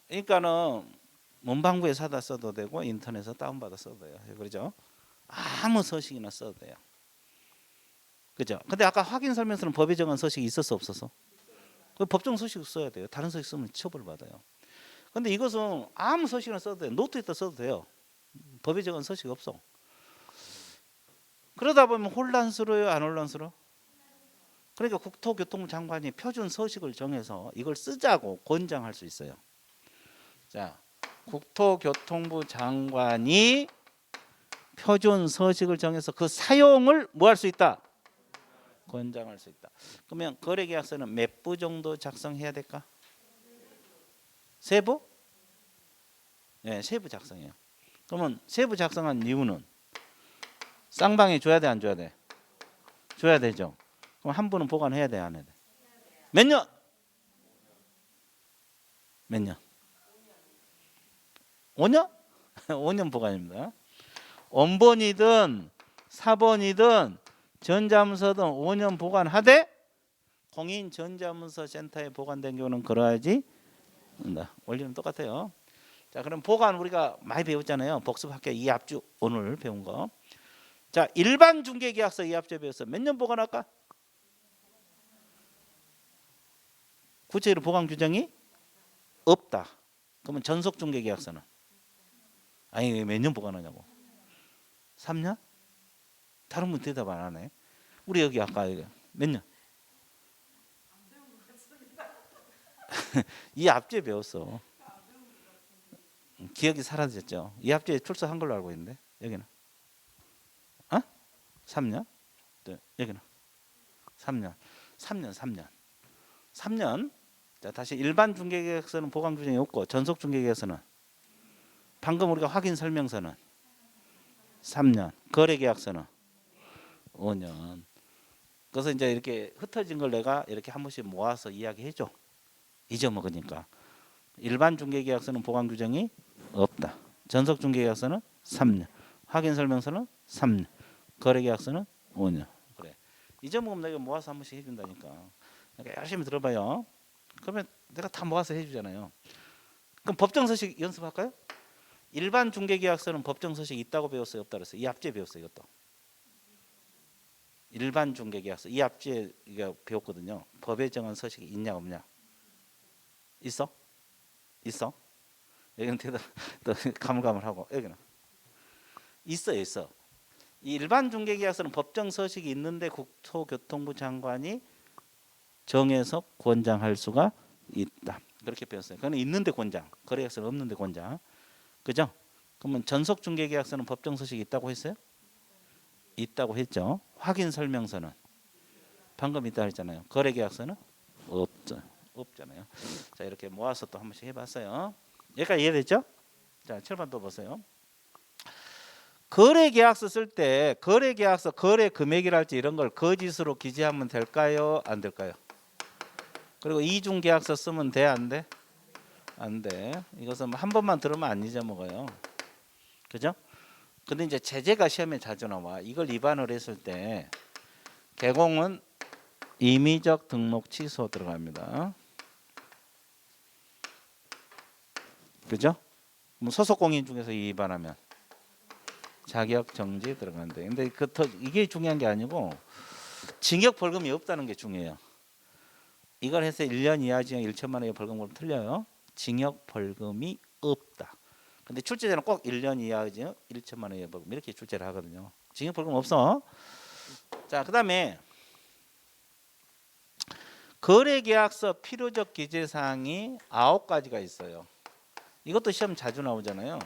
그러니까는 문방구에 사다 써도 되고 인터넷에서 다운받아 써도 돼요. 그렇죠? 아무 서식이나 써도 돼요. 그죠? 근데 아까 확인 설명서는 법에 정한 서식이 있었어, 없었어? 그 법정 서식 써야 돼요. 다른 서식 쓰면 처벌 받아요. 근데 이것은 아무 서식이나 써도 돼요. 노트에다 써도 돼요. 법에 정한 서식이 없어. 그러다 보면 혼란스러워요, 안 혼란스러워? 그러니까 국토교통부 장관이 표준 서식을 정해서 이걸 쓰자고 권장할 수 있어요. 자, 국토교통부 장관이 표준 서식을 정해서 그 사용을 뭐 할 수 있다? 권장할 수 있다. 그러면 거래계약서는 몇 부 정도 작성해야 될까? 세부? 네, 세부 작성해요. 그러면 세부 작성한 이유는 쌍방에 줘야 돼, 안 줘야 돼? 줘야 되죠. 그럼 한 분은 보관해야 돼, 안 해야 돼? 몇 년? 몇 년? 5년? 5년 보관입니다. 원본이든 사본이든 전자문서든 5년 보관하되 공인 전자문서 센터에 보관된 경우는 걸어야지. 원리는 똑같아요. 자, 그럼 보관 우리가 많이 배웠잖아요. 복습학교 이합주 오늘 배운 거. 자, 일반 중개계약서 이합주 배웠어. 몇 년 보관할까? 구체적으로 보관 규정이 없다. 그러면 전속 중개계약서는 아니 몇 년 보관하냐고. 3년? 다른 분 대답 안 하네. 우리 여기 아까 몇 년? 이 앞주에 배웠어. 기억이 사라졌죠. 이 앞주에 출석한 걸로 알고 있는데 여기는 3년? 여기는 3년. 3년. 자, 다시 일반 중개계약서는 보관 규정이 없고 전속 중개계약서는 방금 우리가 확인 설명서는 3년, 거래계약서는 5년. 그래서 이제 이렇게 흩어진 걸 내가 이렇게 한 번씩 모아서 이야기해줘. 잊어먹으니까. 일반 중개계약서는 보관 규정이 없다. 전속 중개계약서는 3년, 확인 설명서는 3년, 거래계약서는 5년. 그래. 잊어먹으면 내가 모아서 한 번씩 해준다니까. 그러니까 열심히 들어봐요. 그러면 내가 다 모아서 해주잖아요. 그럼 법정 서식 연습할까요? 일반 중개계약서는 법정 서식이 있다고 배웠어요, 없다 그랬어요? 이 앞주에 배웠어요, 이것도. 일반 중개계약서 이 앞주에 이거 배웠거든요. 법에 정한 서식이 있냐 없냐? 있어? 있어? 여기는 대답 또 가물가물하고 여기는 있어요, 있어. 이 일반 중개계약서는 법정 서식이 있는데 국토교통부 장관이 정해서 권장할 수가 있다. 그렇게 배웠어요. 그건 있는데 권장, 거래계약서는 없는데 권장. 그죠? 그러면 전속 중개계약서는 법정 서식이 있다고 했어요? 있다고 했죠. 확인 설명서는 방금 있다 했잖아요. 거래계약서는 없잖아요. 자, 이렇게 모아서 또 한 번씩 해봤어요. 여기까지 이해됐죠? 자, 7번 또 보세요. 거래계약서 쓸 때 거래계약서 거래 금액이랄지 이런 걸 거짓으로 기재하면 될까요? 안 될까요? 그리고 이중계약서 쓰면 돼? 안 돼? 안 돼. 이것은 한 번만 들으면 안 잊어먹어요. 그죠? 근데 이제 제재가 시험에 자주 나와. 이걸 위반을 했을 때 개공은 임의적 등록 취소 들어갑니다. 그죠? 뭐 소속공인 중에서 위반하면 자격 정지 들어간대. 근데 이게 중요한 게 아니고 징역 벌금이 없다는 게 중요해요. 이걸 해서 1년 이하 징역 1천만 원의 벌금으로 틀려요. 징역 벌금이 없다. 근데 출제자는 꼭 1년 이하 징역 1천만 원의 벌금 이렇게 출제를 하거든요. 징역 벌금 없어. 자, 그다음에 거래계약서 필요적 기재사항이 9가지가 있어요. 이것도 시험 자주 나오잖아요.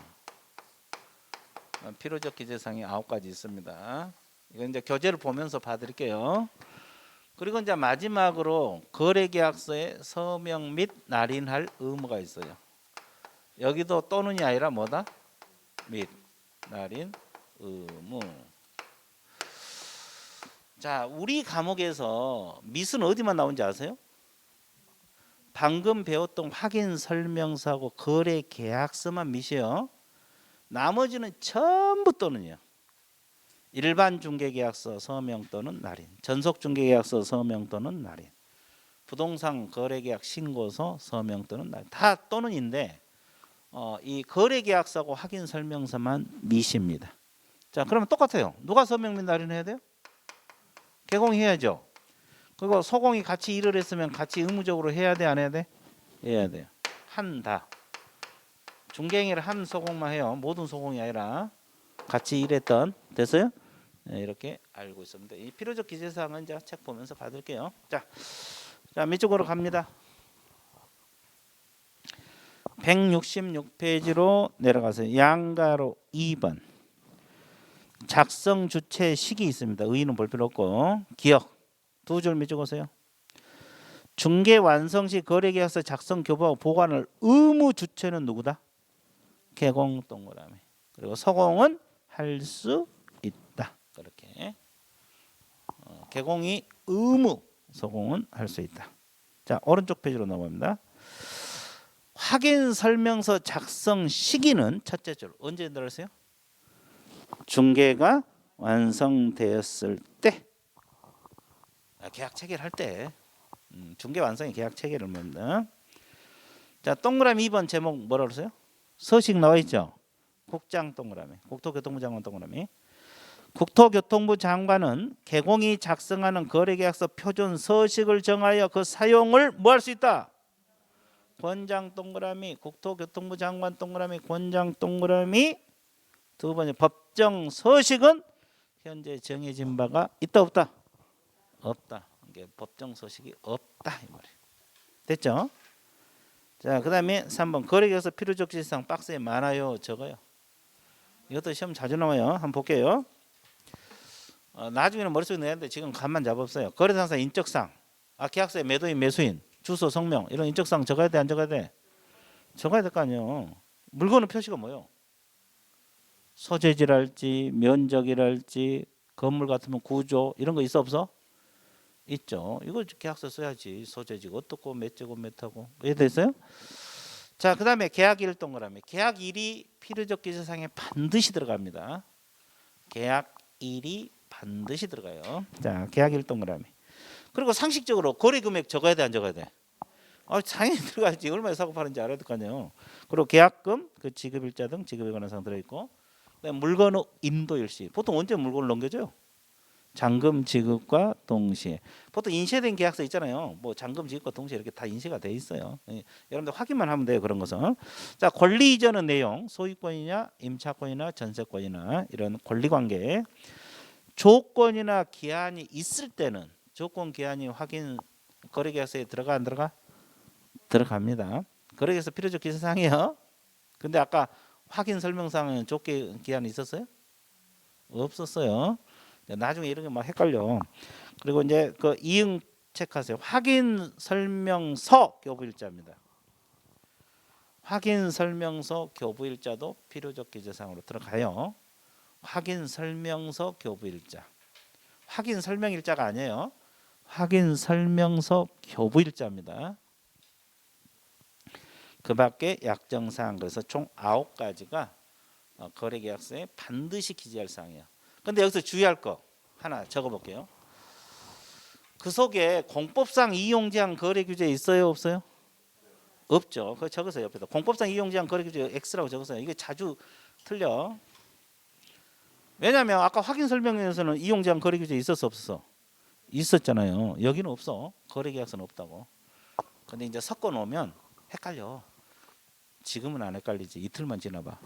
필요적 기재사항이 9가지 있습니다. 이건 이제 교재를 보면서 봐드릴게요. 그리고 이제 마지막으로 거래계약서에 서명 및 날인할 의무가 있어요. 여기도 또는이 아니라 뭐다? 및 날인 의무. 자, 우리 과목에서 밋은 어디만 나온지 아세요? 방금 배웠던 확인 설명서하고 거래 계약서만 밋이에요. 나머지는 전부 또는이요. 일반 중개계약서 서명 또는 날인, 전속 중개계약서 서명 또는 날인, 부동산 거래계약 신고서 서명 또는 날인, 다 또는인데 이 거래계약서하고 확인 설명서만 밋입니다. 자, 그러면 똑같아요. 누가 서명 및 날인해야 돼요? 개공이 해야죠. 그리고 소공이 같이 일을 했으면 같이 의무적으로 해야 돼, 안 해야 돼? 해야 돼요. 한다. 중개행위를 한 소공만 해요. 모든 소공이 아니라 같이 일했던. 됐어요? 네, 이렇게 알고 있습니다. 이 필요적 기재사항은 이제 책 보면서 받을게요. 자, 밑쪽으로 갑니다. 166페이지로 내려가세요. 양가로 2번. 작성 주체 시기 있습니다. 의의는 볼 필요 없고 기억 두 줄 밑줄 그으세요. 중개 완성 시 거래계약서 작성 교부하고 보관을 의무 주체는 누구다? 개공 동그라미. 그리고 서공은 할 수 있다. 그렇게 개공이 의무, 서공은 할 수 있다. 자, 오른쪽 페이지로 넘어갑니다. 확인 설명서 작성 시기는 첫째 줄 언제 들었어요? 중개가 완성되었을 때, 계약 체결할 때, 중개 완성의 계약 체결을 묻는다. 자, 동그라미 2번 제목 뭐라 그러세요? 서식 나와 있죠. 국장 동그라미, 국토교통부 장관 동그라미. 국토교통부 장관은 개공이 작성하는 거래계약서 표준 서식을 정하여 그 사용을 뭐 할 수 있다? 권장 동그라미, 국토교통부 장관 동그라미, 권장 동그라미. 두 번째 법정 서식은 현재 정해진 바가 있다 없다? 없다. 이게 법정 서식이 없다 이 말이에요. 됐죠? 자, 그다음에 3번 거래계약서 필요적 지시사항 박스에 많아요, 적어요? 이것도 시험 자주 나와요. 한번 볼게요. 나중에는 머릿속에 내는데 지금 감만 잡았어요. 거래상사 인적사항, 계약서에 매도인 매수인 주소 성명 이런 인적사항 적어야 돼, 안 적어야 돼? 적어야 될 거 아니에요. 물건의 표시가 뭐예요? 소재지랄지 면적이랄지 건물 같으면 구조 이런 거 있어 없어? 있죠. 이거 계약서 써야지. 소재지가 어떻고 몇 제곱 몇하고 이해됐어요? 자, 그 다음에 계약일 동그라미. 계약일이 필요적 기재사항에 반드시 들어갑니다. 계약일이 반드시 들어가요. 자, 계약일 동그라미. 그리고 상식적으로 거래금액 적어야 돼, 안 적어야 돼? 당연히 들어가야지. 얼마에 사고 파는지 알아야 될 거 아니에요. 그리고 계약금, 그 지급일자 등 지급에 관한 사항 들어있고, 그다음에 물건의 인도일시. 보통 언제 물건을 넘겨줘요? 잔금 지급과 동시에. 보통 인쇄된 계약서 있잖아요. 뭐 잔금 지급과 동시에 이렇게 다 인쇄가 돼 있어요. 예, 여러분들 확인만 하면 돼요. 그런 것은. 자, 권리 이전의 내용, 소유권이냐 임차권이나 전세권이나 이런 권리관계. 조건이나 기한이 있을 때는 조건 기한이 확인 거래계약서에 들어가 안 들어가? 들어갑니다. 거래계약서 필요적 기재사항이요. 근데 아까 확인 설명사항은 조건 기한이 있었어요? 없었어요. 나중에 이런 게 막 헷갈려. 그리고 이제 그 이응 체크하세요. 확인 설명서 교부일자입니다. 확인 설명서 교부일자도 필요적 기재사항으로 들어가요. 확인 설명서 교부일자. 확인 설명일자가 아니에요. 확인 설명서 교부일자입니다. 그 밖에 약정사항, 그래서 총 9가지가 거래계약서에 반드시 기재할 사항이에요. 근데 여기서 주의할 거 하나 적어볼게요. 그 속에 공법상 이용제한 거래규제 있어요, 없어요? 없죠. 그거 적으세요. 옆에다 공법상 이용제한 거래규제 X라고 적으세요. 이게 자주 틀려. 왜냐하면 아까 확인 설명에서는 이용제한 거래규제 있었어, 없었어? 있었잖아요. 여기는 없어. 거래계약서는 없다고. 근데 이제 섞어 놓으면 헷갈려. 지금은 안 헷갈리지. 이틀만 지나봐.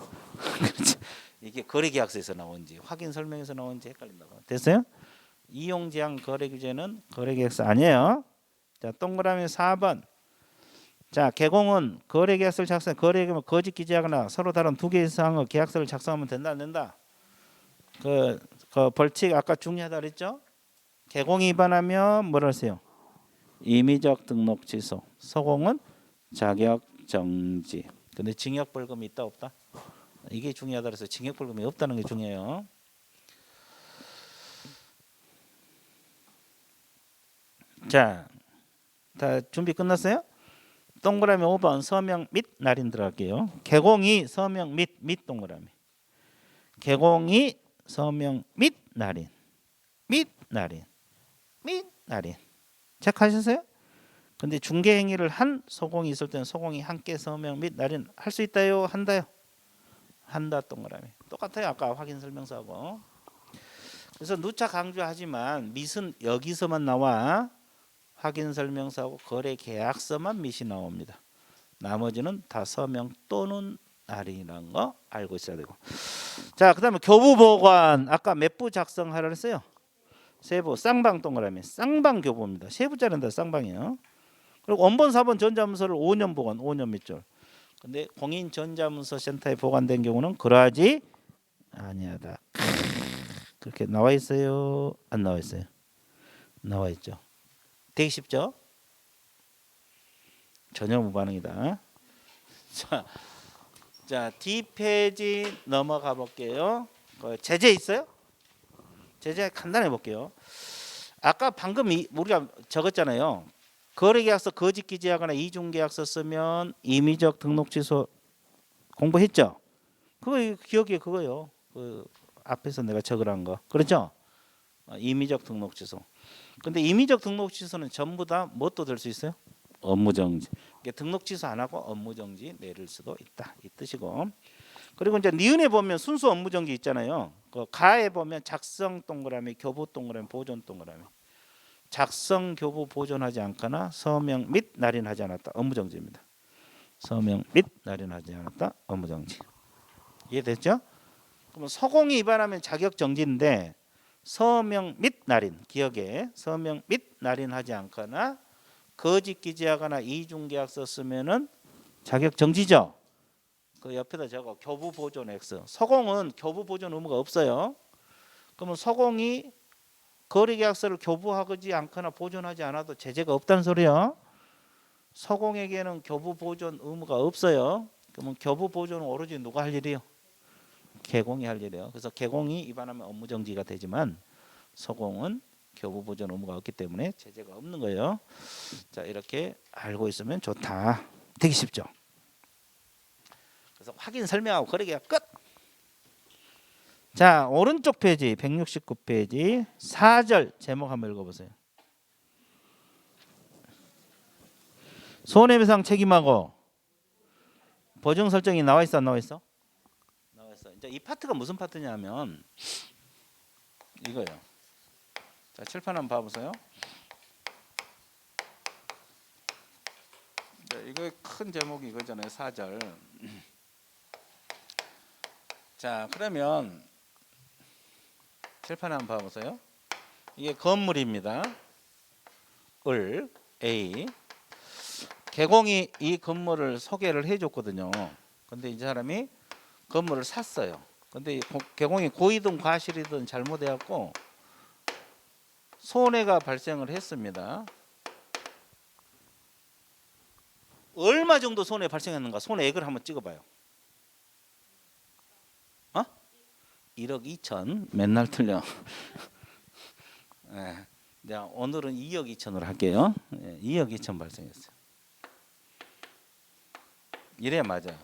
이게 거래계약서에서 나온지 확인 설명에서 나온지 헷갈린다고. 됐어요? 이용제한 거래규제는 거래계약서 아니에요. 자, 동그라미 4번. 자, 개공은 거래계약서를 작성, 거래계약을 거짓 기재하거나 서로 다른 두 개 이상의 계약서를 작성하면 된다 안 된다? 그 벌칙 아까 중요하다 그랬죠? 개공이 위반하면 뭐라 하세요? 임의적 등록 취소. 서공은 자격 정지. 근데 징역 벌금이 있다 없다? 이게 중요하다 그래서 징역 벌금이 없다는 게 중요해요. 자, 다 준비 끝났어요? 동그라미 5번 서명 및 날인 들어갈게요. 개공이 서명 및 동그라미. 개공이 서명 및 날인. 및 날인. 체크하셨어요? 근데 중개 행위를 한 소공이 있을 때는 소공이 함께 서명 및 날인 할 수 있다요, 한다요? 한다 동그라미. 똑같아요. 아까 확인 설명서하고. 그래서 누차 강조하지만 밋은 여기서만 나와. 확인 설명서하고 거래 계약서만 밋이 나옵니다. 나머지는 다 서명 또는 날인이라는 거 알고 있어야 되고. 자, 그다음에 교부 보관. 아까 몇 부 작성하라 했어요? 세 부. 쌍방 동그라미. 쌍방 교부입니다. 세 부짜리인데 쌍방이에요. 그리고 원본 4번 전자문서를 5년 보관, 5년 밑줄. 근데 공인 전자문서 센터에 보관된 경우는 그러하지 아니하다. 그렇게 나와 있어요? 안 나와 있어요? 나와 있죠. 되게 쉽죠? 전혀 무반응이다. 자, D페이지 넘어가 볼게요. 제재 있어요? 제재 간단히 볼게요. 아까 방금 우리가 적었잖아요. 거래계약서 거짓 기재하거나 이중계약서 쓰면 임의적 등록 취소 공부했죠? 그거 기억이 그거요. 그 앞에서 내가 적으란 거. 그렇죠? 임의적 등록 취소. 근데 임의적 등록 취소는 전부 다 뭣도 될 수 있어요? 업무정지. 등록 취소 안 하고 업무정지 내릴 수도 있다. 이 뜻이고. 그리고 이제 니은에 보면 순수 업무정지 있잖아요. 그 가에 보면 작성 동그라미, 교부 동그라미, 보존 동그라미. 작성, 교부, 보존하지 않거나 서명 및 날인하지 않았다. 업무정지입니다. 서명 및 날인하지 않았다. 업무정지. 이해됐죠? 그럼 서공이 위반하면 자격정지인데 서명 및 날인, 기억에 서명 및 날인하지 않거나 거짓 기재하거나 이중계약서 쓰면은 자격정지죠. 그 옆에다 적어 교부 보존 X. 서공은 교부 보존 의무가 없어요. 그러면 서공이 거래계약서를 교부하지 않거나 보존하지 않아도 제재가 없다는 소리요. 서공에게는 교부 보존 의무가 없어요. 그러면 교부 보존은 오로지 누가 할 일이요? 개공이 할 일이에요. 그래서 개공이 위반하면 업무정지가 되지만 서공은 교부 보존 의무가 없기 때문에 제재가 없는 거예요. 자, 이렇게 알고 있으면 좋다. 되게 쉽죠. 그래서 확인 설명하고 거래계약 끝. 자, 오른쪽 페이지 169페이지 4절 제목 한번 읽어보세요. 손해배상 책임하고 보증 설정이 나와 있어 안 나와 있어? 나와 있어. 이제 이 파트가 무슨 파트냐면 이거요. 자, 칠판 한번 봐보세요. 이거 큰 제목이 이거잖아요. 4절. 자, 그러면 칠판 한번 봐보세요. 이게 건물입니다. 을 A. 개공이 이 건물을 소개를 해줬거든요. 근데 이 사람이 건물을 샀어요. 근데 개공이 고의든 과실이든 잘못해갖고 손해가 발생을 했습니다. 얼마 정도 손해 발생했는가? 손해액을 한번 찍어봐요. 1억 2천. 맨날 틀려. 네. 오늘은 2억 2천으로 할게요. 2억 2천 발생했어요. 이래야 맞아요.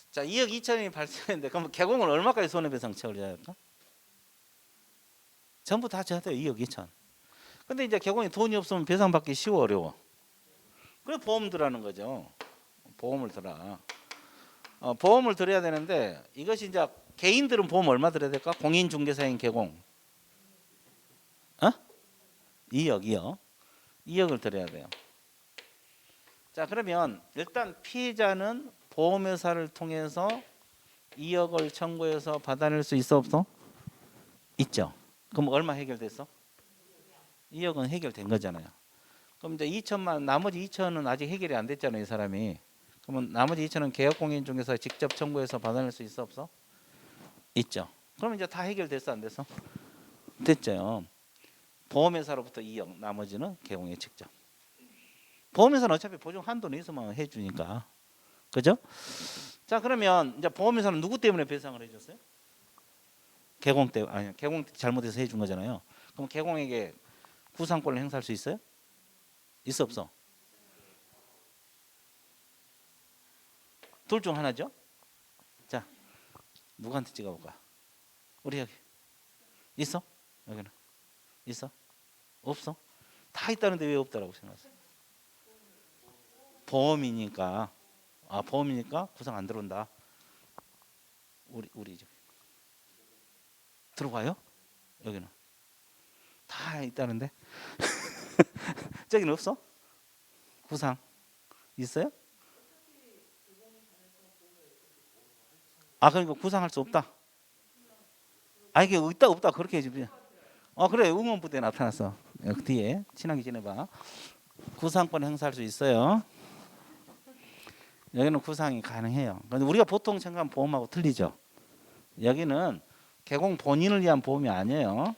자, 2억 2천이 발생했는데 그럼 개공은 얼마까지 손해배상 처리해야 할까? 전부 다 져야 돼요. 2억 2천. 근데 이제 개공이 돈이 없으면 배상받기 쉬워 어려워? 그래 보험 들라는 거죠. 보험을 들어. 보험을 들어야 되는데 이것이 이제 개인들은 보험 얼마 들어야 될까? 공인중개사인 개공. 2억. 2억을 들어야 돼요. 자, 그러면 일단 피해자는 보험회사를 통해서 2억을 청구해서 받아낼 수 있어 없어? 있죠. 그럼 얼마 해결됐어? 2억은 해결된 거잖아요. 그럼 이제 2천만 나머지 2천은 아직 해결이 안 됐잖아요, 이 사람이. 그러면 나머지 2천은 개업공인중개사 직접 청구해서 받아낼 수 있어 없어? 있죠. 그럼 이제 다 해결됐어 안 됐어? 됐죠. 보험회사로부터 2억, 나머지는 개공에 직접. 보험회사는 어차피 보증 한도는 있으면 해주니까, 그죠? 자, 그러면 이제 보험회사는 누구 때문에 배상을 해줬어요? 개공 때문에. 아니, 개공 잘못해서 해준 거잖아요. 그럼 개공에게 구상권을 행사할 수 있어요? 있어 없어? 둘 중 하나죠. 자, 누구한테 찍어볼까? 우리 여기 있어? 여기는 있어? 없어? 다 있다는데 왜 없다라고 생각하세요? 보험이니까. 보험이니까 구상 안 들어온다. 우리 집 들어가요? 여기는 다 있다는데 저기는 없어? 구상 있어요? 그러니까 구상할 수 없다. 이게 있다 없다 그렇게 해주지. 그래 응원부대에 나타났어. 여기 뒤에 친하게 지내봐. 구상권 행사할 수 있어요. 여기는 구상이 가능해요. 근데 우리가 보통 생각하는 보험하고 틀리죠. 여기는 개공 본인을 위한 보험이 아니에요.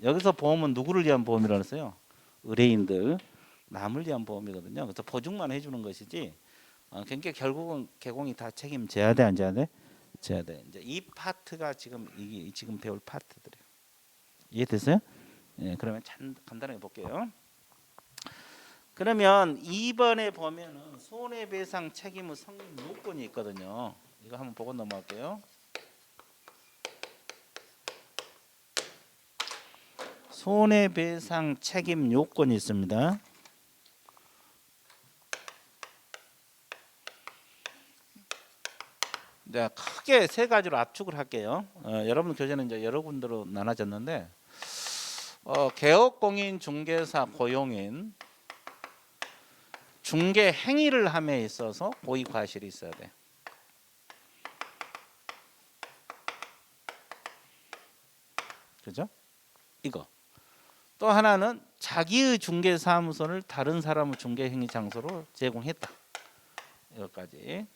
여기서 보험은 누구를 위한 보험이라고 했어요? 의뢰인들, 남을 위한 보험이거든요. 그래서 보증만 해주는 것이지. 그러니까 결국은 개공이 다 책임져야 돼, 안 져야 돼? 져야 돼. 이제 이 파트가 지금 지금 배울 파트들이에요. 이해됐어요? 그러면 간단하게 볼게요. 그러면 2번에 보면은 손해배상 책임의 성립 요건이 있거든요. 이거 한번 보고 넘어갈게요. 손해배상 책임 요건이 있습니다. 네, 크게 세 가지로 압축을 할게요. 여러분 교재는 이제 여러 군데로 나눠졌는데 개업공인중개사 고용인 중개 행위를 함에 있어서 고의 과실이 있어야 돼. 그죠? 이거. 또 하나는 자기의 중개사무소를 다른 사람의 중개행위 장소로 제공했다. 이것까지.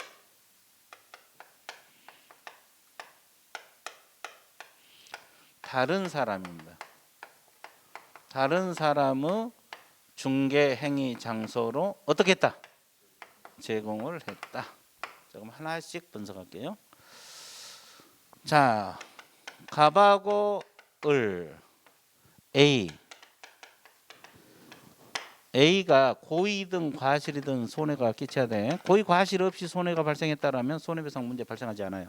다른 사람입니다. 다른 사람의 중개행위 장소로 어떻게 했다? 제공을 했다. 조금 하나씩 분석할게요. 자, 갑하고 을 A가 고의든 과실이든 손해가 끼쳐야 돼. 고의 과실 없이 손해가 발생했다라면 손해배상 문제 발생하지 않아요.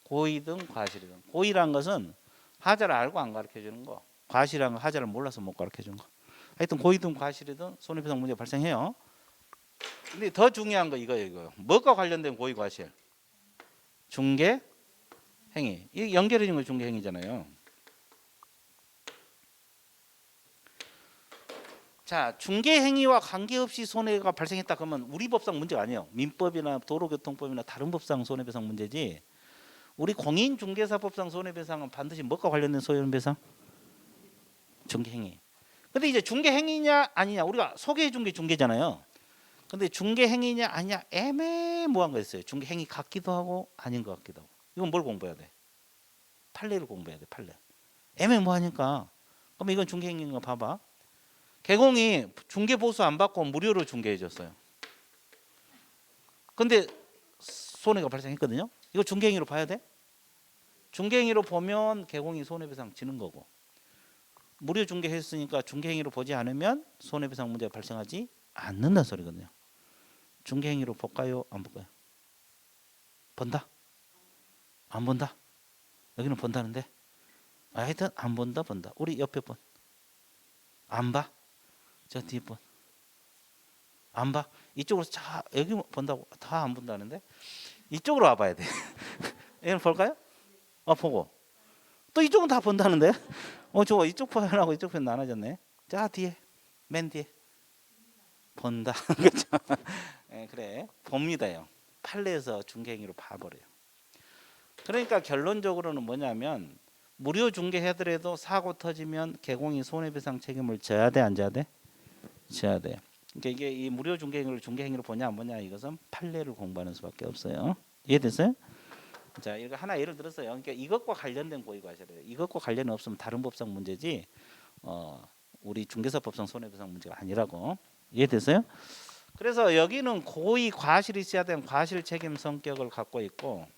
고의든 과실이든. 고의란 것은 하자를 알고 안 가르쳐 주는 거. 과실이란 건 하자를 몰라서 못 가르쳐 주는 거. 하여튼 고의든 과실이든 손해배상 문제 발생해요. 근데 더 중요한 거 이거예요. 뭐가 관련된 고의과실? 중개 행위. 이 연결해진 거 중개 행위잖아요. 자, 중개 행위와 관계없이 손해가 발생했다 그러면 우리 법상 문제가 아니에요. 민법이나 도로교통법이나 다른 법상 손해배상 문제지. 우리 공인중개사법상 손해배상은 반드시 뭐가 관련된 손해배상? 중개 행위. 근데 이제 중개 행위냐 아니냐 우리가 소개해 준 게 중개잖아요. 근데 중개 행위냐 아니냐 애매모호한 거 있어요. 중개 행위 같기도 하고 아닌 것 같기도 하고. 이건 뭘 공부해야 돼? 판례를 공부해야 돼. 판례. 애매모호하니까. 그럼 이건 중개 행위인 거 봐봐. 개공이 중개 보수 안 받고 무료로 중개해 줬어요. 근데 손해가 발생했거든요. 이거 중개 행위로 봐야 돼? 중개 행위로 보면 개공이 손해배상 지는 거고. 무료 중개했으니까 중개 행위로 보지 않으면 손해배상 문제가 발생하지 않는다는 소리거든요. 중개 행위로 볼까요? 안 볼까요? 본다? 안 본다? 여기는 본다는데. 하여튼 안 본다 본다. 우리 옆에 분. 안 봐? 저 뒤에 분. 안 봐? 이쪽으로 자 여기 본다고 다 안 본다는데 이쪽으로 와봐야 돼. 얘는 볼까요? 보고. 또 이쪽은 다 본다는데. 좋아. 이쪽 편하고 이쪽 편 나눠졌네. 자 뒤에 맨 뒤에 본다. 그렇죠? 네, 그래 봅니다요. 판례에서 중개행위로 봐버려요. 그러니까 결론적으로는 뭐냐면 무료 중개하더라도 사고 터지면 개공이 손해배상 책임을 져야 돼, 안 져야 돼? 져야 돼. 그러니까 이게 이 무료 중개행위를 중개행위로 보냐 안 보냐 이것은 판례를 공부하는 수밖에 없어요. 이해됐어요? 자, 이거 하나 예를 들었어요. 그러니까 이것과 관련된 고의과실이에요. 이것과 관련이 없으면 다른 법상 문제지, 우리 중개사법상 손해배상 문제가 아니라고. 이해됐어요? 그래서 여기는 고의과실이 있어야 되는 과실 책임 성격을 갖고 있고,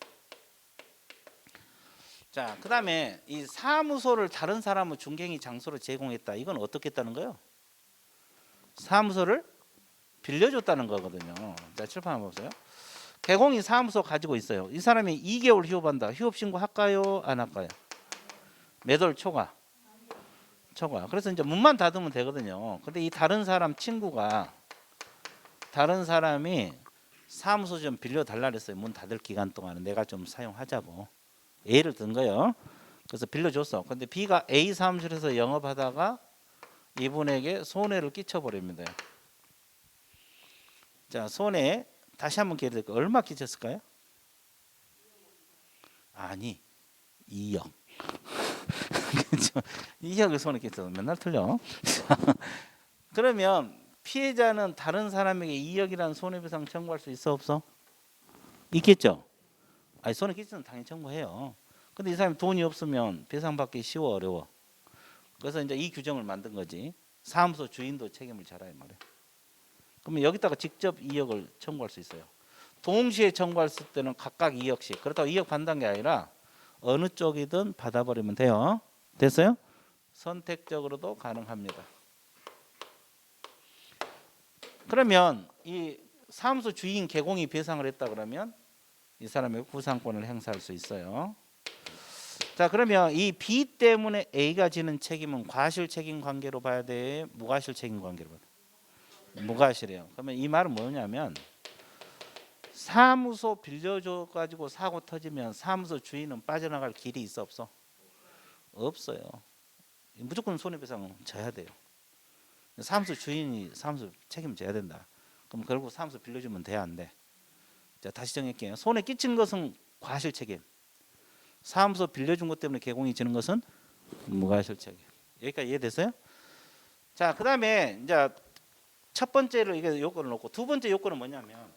자, 그다음에 이 사무소를 다른 사람의 중개행위 장소로 제공했다. 이건 어떻게 했다는 거예요? 사무소를 빌려줬다는 거거든요. 자, 칠판 한번 보세요. 개공이 사무소 가지고 있어요. 이 사람이 2개월 휴업한다. 휴업 신고 할까요? 안 할까요? 매달 초과. 그래서 이제 문만 닫으면 되거든요. 근데 이 다른 사람 친구가 다른 사람이 사무소 좀 빌려 달라 그랬어요. 문 닫을 기간 동안 내가 좀 사용하자고. A를 든 거예요. 그래서 빌려줬어. 근데 B가 A 사무실에서 영업하다가 이분에게 손해를 끼쳐버립니다. 자, 손해 다시 한번 기회 드릴게요. 얼마 끼쳤을까요? 아니, 2억. 2억을 손해 끼쳐서 맨날 틀려. 그러면 피해자는 다른 사람에게 2억이라는 손해배상 청구할 수 있어 없어? 있겠죠. 아니 손해 끼치는 당연히 청구해요. 근데 이 사람이 돈이 없으면 배상받기 쉬워 어려워? 그래서 이제 이 규정을 만든 거지. 사무소 주인도 책임을 져라 이 말이에요. 그러면 여기다가 직접 2억을 청구할 수 있어요. 동시에 청구했을 때는 각각 2억씩. 그렇다고 2억 받는 게 아니라 어느 쪽이든 받아버리면 돼요. 됐어요? 선택적으로도 가능합니다. 그러면 이 사무소 주인 개공이 배상을 했다 그러면 이 사람의 구상권을 행사할 수 있어요. 자, 그러면 이 B 때문에 A가 지는 책임은 과실 책임 관계로 봐야 돼, 무과실 책임 관계로 봐야 돼? 무과실이에요. 그러면 이 말은 뭐냐면 사무소 빌려줘 가지고 사고 터지면 사무소 주인은 빠져나갈 길이 있어 없어? 없어요. 무조건 손해배상은 져야 돼요. 사무소 주인이 사무소 책임져야 된다. 그럼 결국 사무소 빌려주면 돼, 안 돼? 자, 다시 정할게요. 손해 끼친 것은 과실 책임. 사무소 빌려준 것 때문에 개공이 지는 것은 무과실 책임. 여기까지 이해됐어요? 자, 그다음에 이제 첫 번째로 이게 요건을 놓고 두 번째 요건은 뭐냐면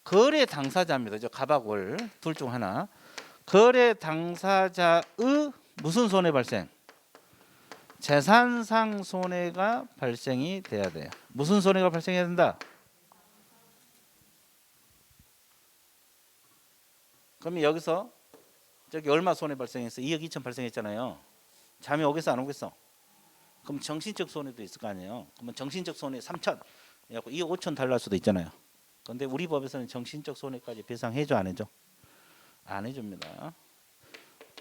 거래 당사자입니다. 저 가박을 둘 중 하나. 거래 당사자의 무슨 손해 발생? 재산상 손해가 발생이 돼야 돼요. 무슨 손해가 발생해야 된다? 그러면 여기서 저기 얼마 손해 발생했어? 2억 2천 발생했잖아요. 잠이 오겠어 안 오겠어? 그럼 정신적 손해도 있을 거 아니에요. 그러면 정신적 손해 3천, 2억 5천 달날 수도 있잖아요. 그런데 우리 법에서는 정신적 손해까지 배상해줘 안 해줘? 안 해줍니다.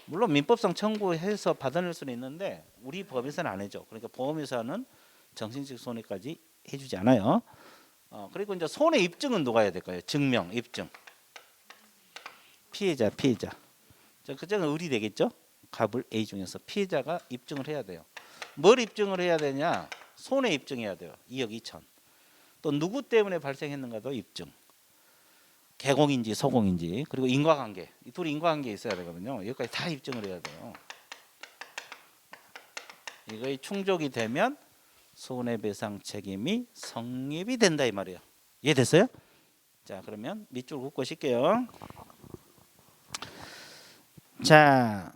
물론 민법상 청구해서 받아낼 수는 있는데 우리 법에서는 안 해줘. 그러니까 보험회사는 정신적 손해까지 해주지 않아요. 그리고 이제 손해 입증은 누가 해야 될까요? 증명, 입증. 피해자. 자, 그쪽은 을이 되겠죠? 갑을 A 중에서 피해자가 입증을 해야 돼요. 뭘 입증을 해야 되냐? 손해 입증해야 돼요. 2억 2천. 또 누구 때문에 발생했는가도 입증. 개공인지 소공인지 그리고 인과관계. 이 둘이 인과관계 있어야 되거든요. 여기까지 다 입증을 해야 돼요. 이거의 충족이 되면 손해배상 책임이 성립이 된다 이 말이에요. 이해됐어요? 자, 그러면 밑줄 긋고 쉴게요. 자,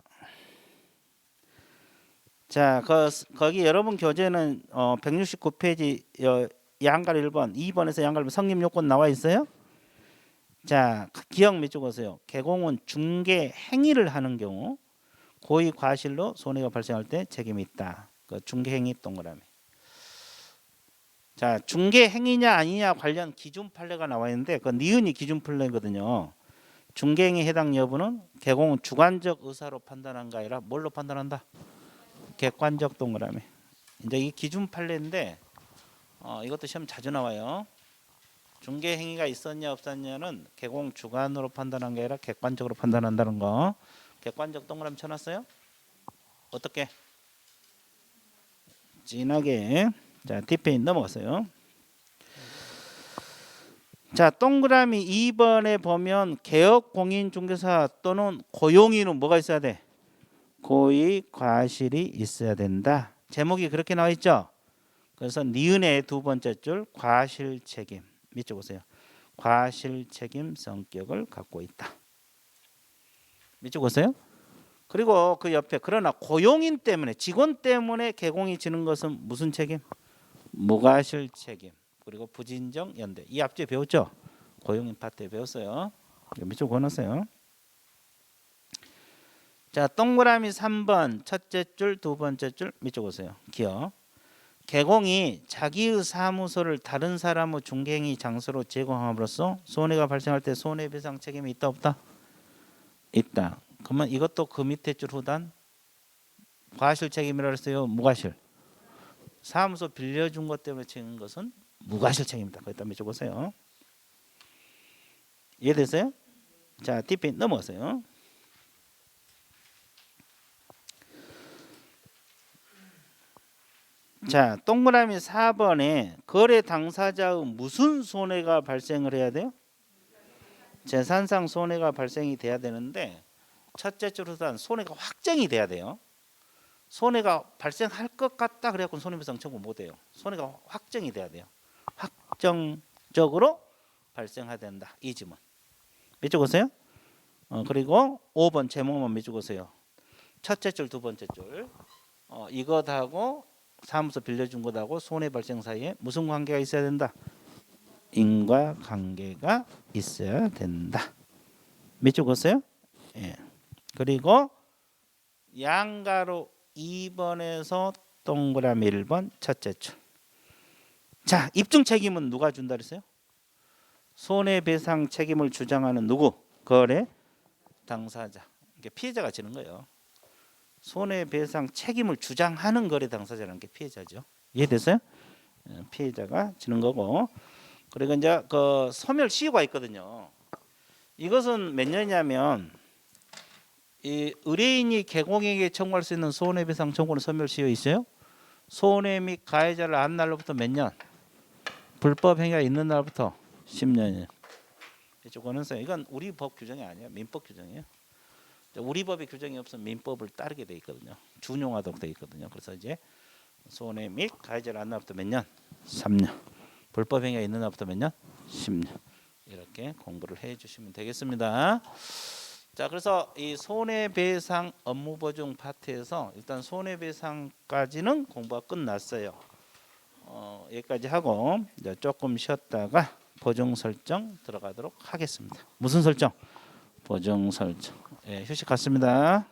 거기 여러분 교재는 169페이지 양갈 1번, 2번에서 양갈 성립 요건 나와 있어요. 자, 기억 밑줄 그으세요. 개공은 중개 행위를 하는 경우 고의 과실로 손해가 발생할 때 책임이 있다. 그 중개 행위 동그라미. 자, 중개 행위냐 아니냐 관련 기준 판례가 나와 있는데 그 니은이 기준 판례거든요. 중개 행위 해당 여부는 개공은 주관적 의사로 판단한가 아니라 뭘로 판단한다? 객관적 동그라미. 이제 이 기준 판례인데 이것도 시험 자주 나와요. 중개 행위가 있었냐 없었냐는 개공 주관으로 판단한 게 아니라 객관적으로 판단한다는 거. 객관적 동그라미 쳐놨어요? 어떻게? 진하게. 자, 뒷페이지 넘어갔어요. 자, 동그라미 2번에 보면 개업 공인중개사 또는 고용인은 뭐가 있어야 돼? 고의 과실이 있어야 된다. 제목이 그렇게 나와 있죠? 그래서 니은의 두 번째 줄 과실 책임. 밑줄 보세요. 과실 책임 성격을 갖고 있다. 밑줄 보세요. 그리고 그 옆에 그러나 고용인 때문에 직원 때문에 개공이 지는 것은 무슨 책임? 무과실 책임. 그리고 부진정 연대. 이 앞뒤에 배웠죠? 고용인 파트에 배웠어요. 밑줄 그어놨어요. 자, 동그라미 3번 첫째 줄 두 번째 줄 밑줄 보세요. 기억. 개공이 자기의 사무소를 다른 사람의 중개행위 장소로 제공함으로써 손해가 발생할 때 손해배상 책임이 있다 없다? 있다. 그러면 이것도 그 밑에 줄 후단 과실 책임이라고 했어요. 무과실. 사무소 빌려준 것 때문에 책임인 것은 무과실 책임이다. 거기다 밑줄 보세요. 이해됐어요? 자, 뒷페이지 넘어가세요. 자, 동그라미 4번에 거래 당사자의 무슨 손해가 발생을 해야 돼요? 재산상 손해가 발생이 돼야 되는데 첫째 줄은 손해가 확정이 돼야 돼요. 손해가 발생할 것 같다 그래갖고 손해배상 청구 못해요. 손해가 확정이 돼야 돼요. 확정적으로 발생해야 된다. 이 지문. 밑줄 그으세요. 그리고 5번 제목만 밑줄 그으세요. 첫째 줄 두 번째 줄. 이것하고 사무소 빌려준 것하고 손해 발생 사이에 무슨 관계가 있어야 된다? 인과관계가 있어야 된다. 밑줄 그었어요? 예. 그리고 양가로 2번에서 동그라미 1번 첫째 줄. 자, 입증 책임은 누가 준다 그랬어요? 손해배상 책임을 주장하는 누구? 거래 당사자. 이게 피해자가 지는 거예요. 손해배상 책임을 주장하는 거래 당사자라는 게 피해자죠. 이해됐어요? 피해자가 지는 거고. 그리고 이제 그 소멸 시효가 있거든요. 이것은 몇 년이냐면 이 의뢰인이 개공에게 청구할 수 있는 손해배상 청구는 소멸 시효 있어요. 손해 및 가해자를 안 날로부터 몇 년? 불법 행위가 있는 날부터 10년이에요. 이쪽은 이건 우리 법 규정이 아니에요. 민법 규정이에요. 우리 법의 규정이 없으면 민법을 따르게 돼 있거든요. 준용하도록 돼 있거든요. 그래서 이제 손해 및 가해자를 안 날부터 몇 년? 3년. 불법 행위가 있는 날부터 몇 년? 10년. 이렇게 공부를 해 주시면 되겠습니다. 자, 그래서 이 손해배상 업무보증 파트에서 일단 손해배상까지는 공부가 끝났어요. 여기까지 하고 이제 조금 쉬었다가 보증 설정 들어가도록 하겠습니다. 무슨 설정? 보증 설정. 예, 휴식 갔습니다.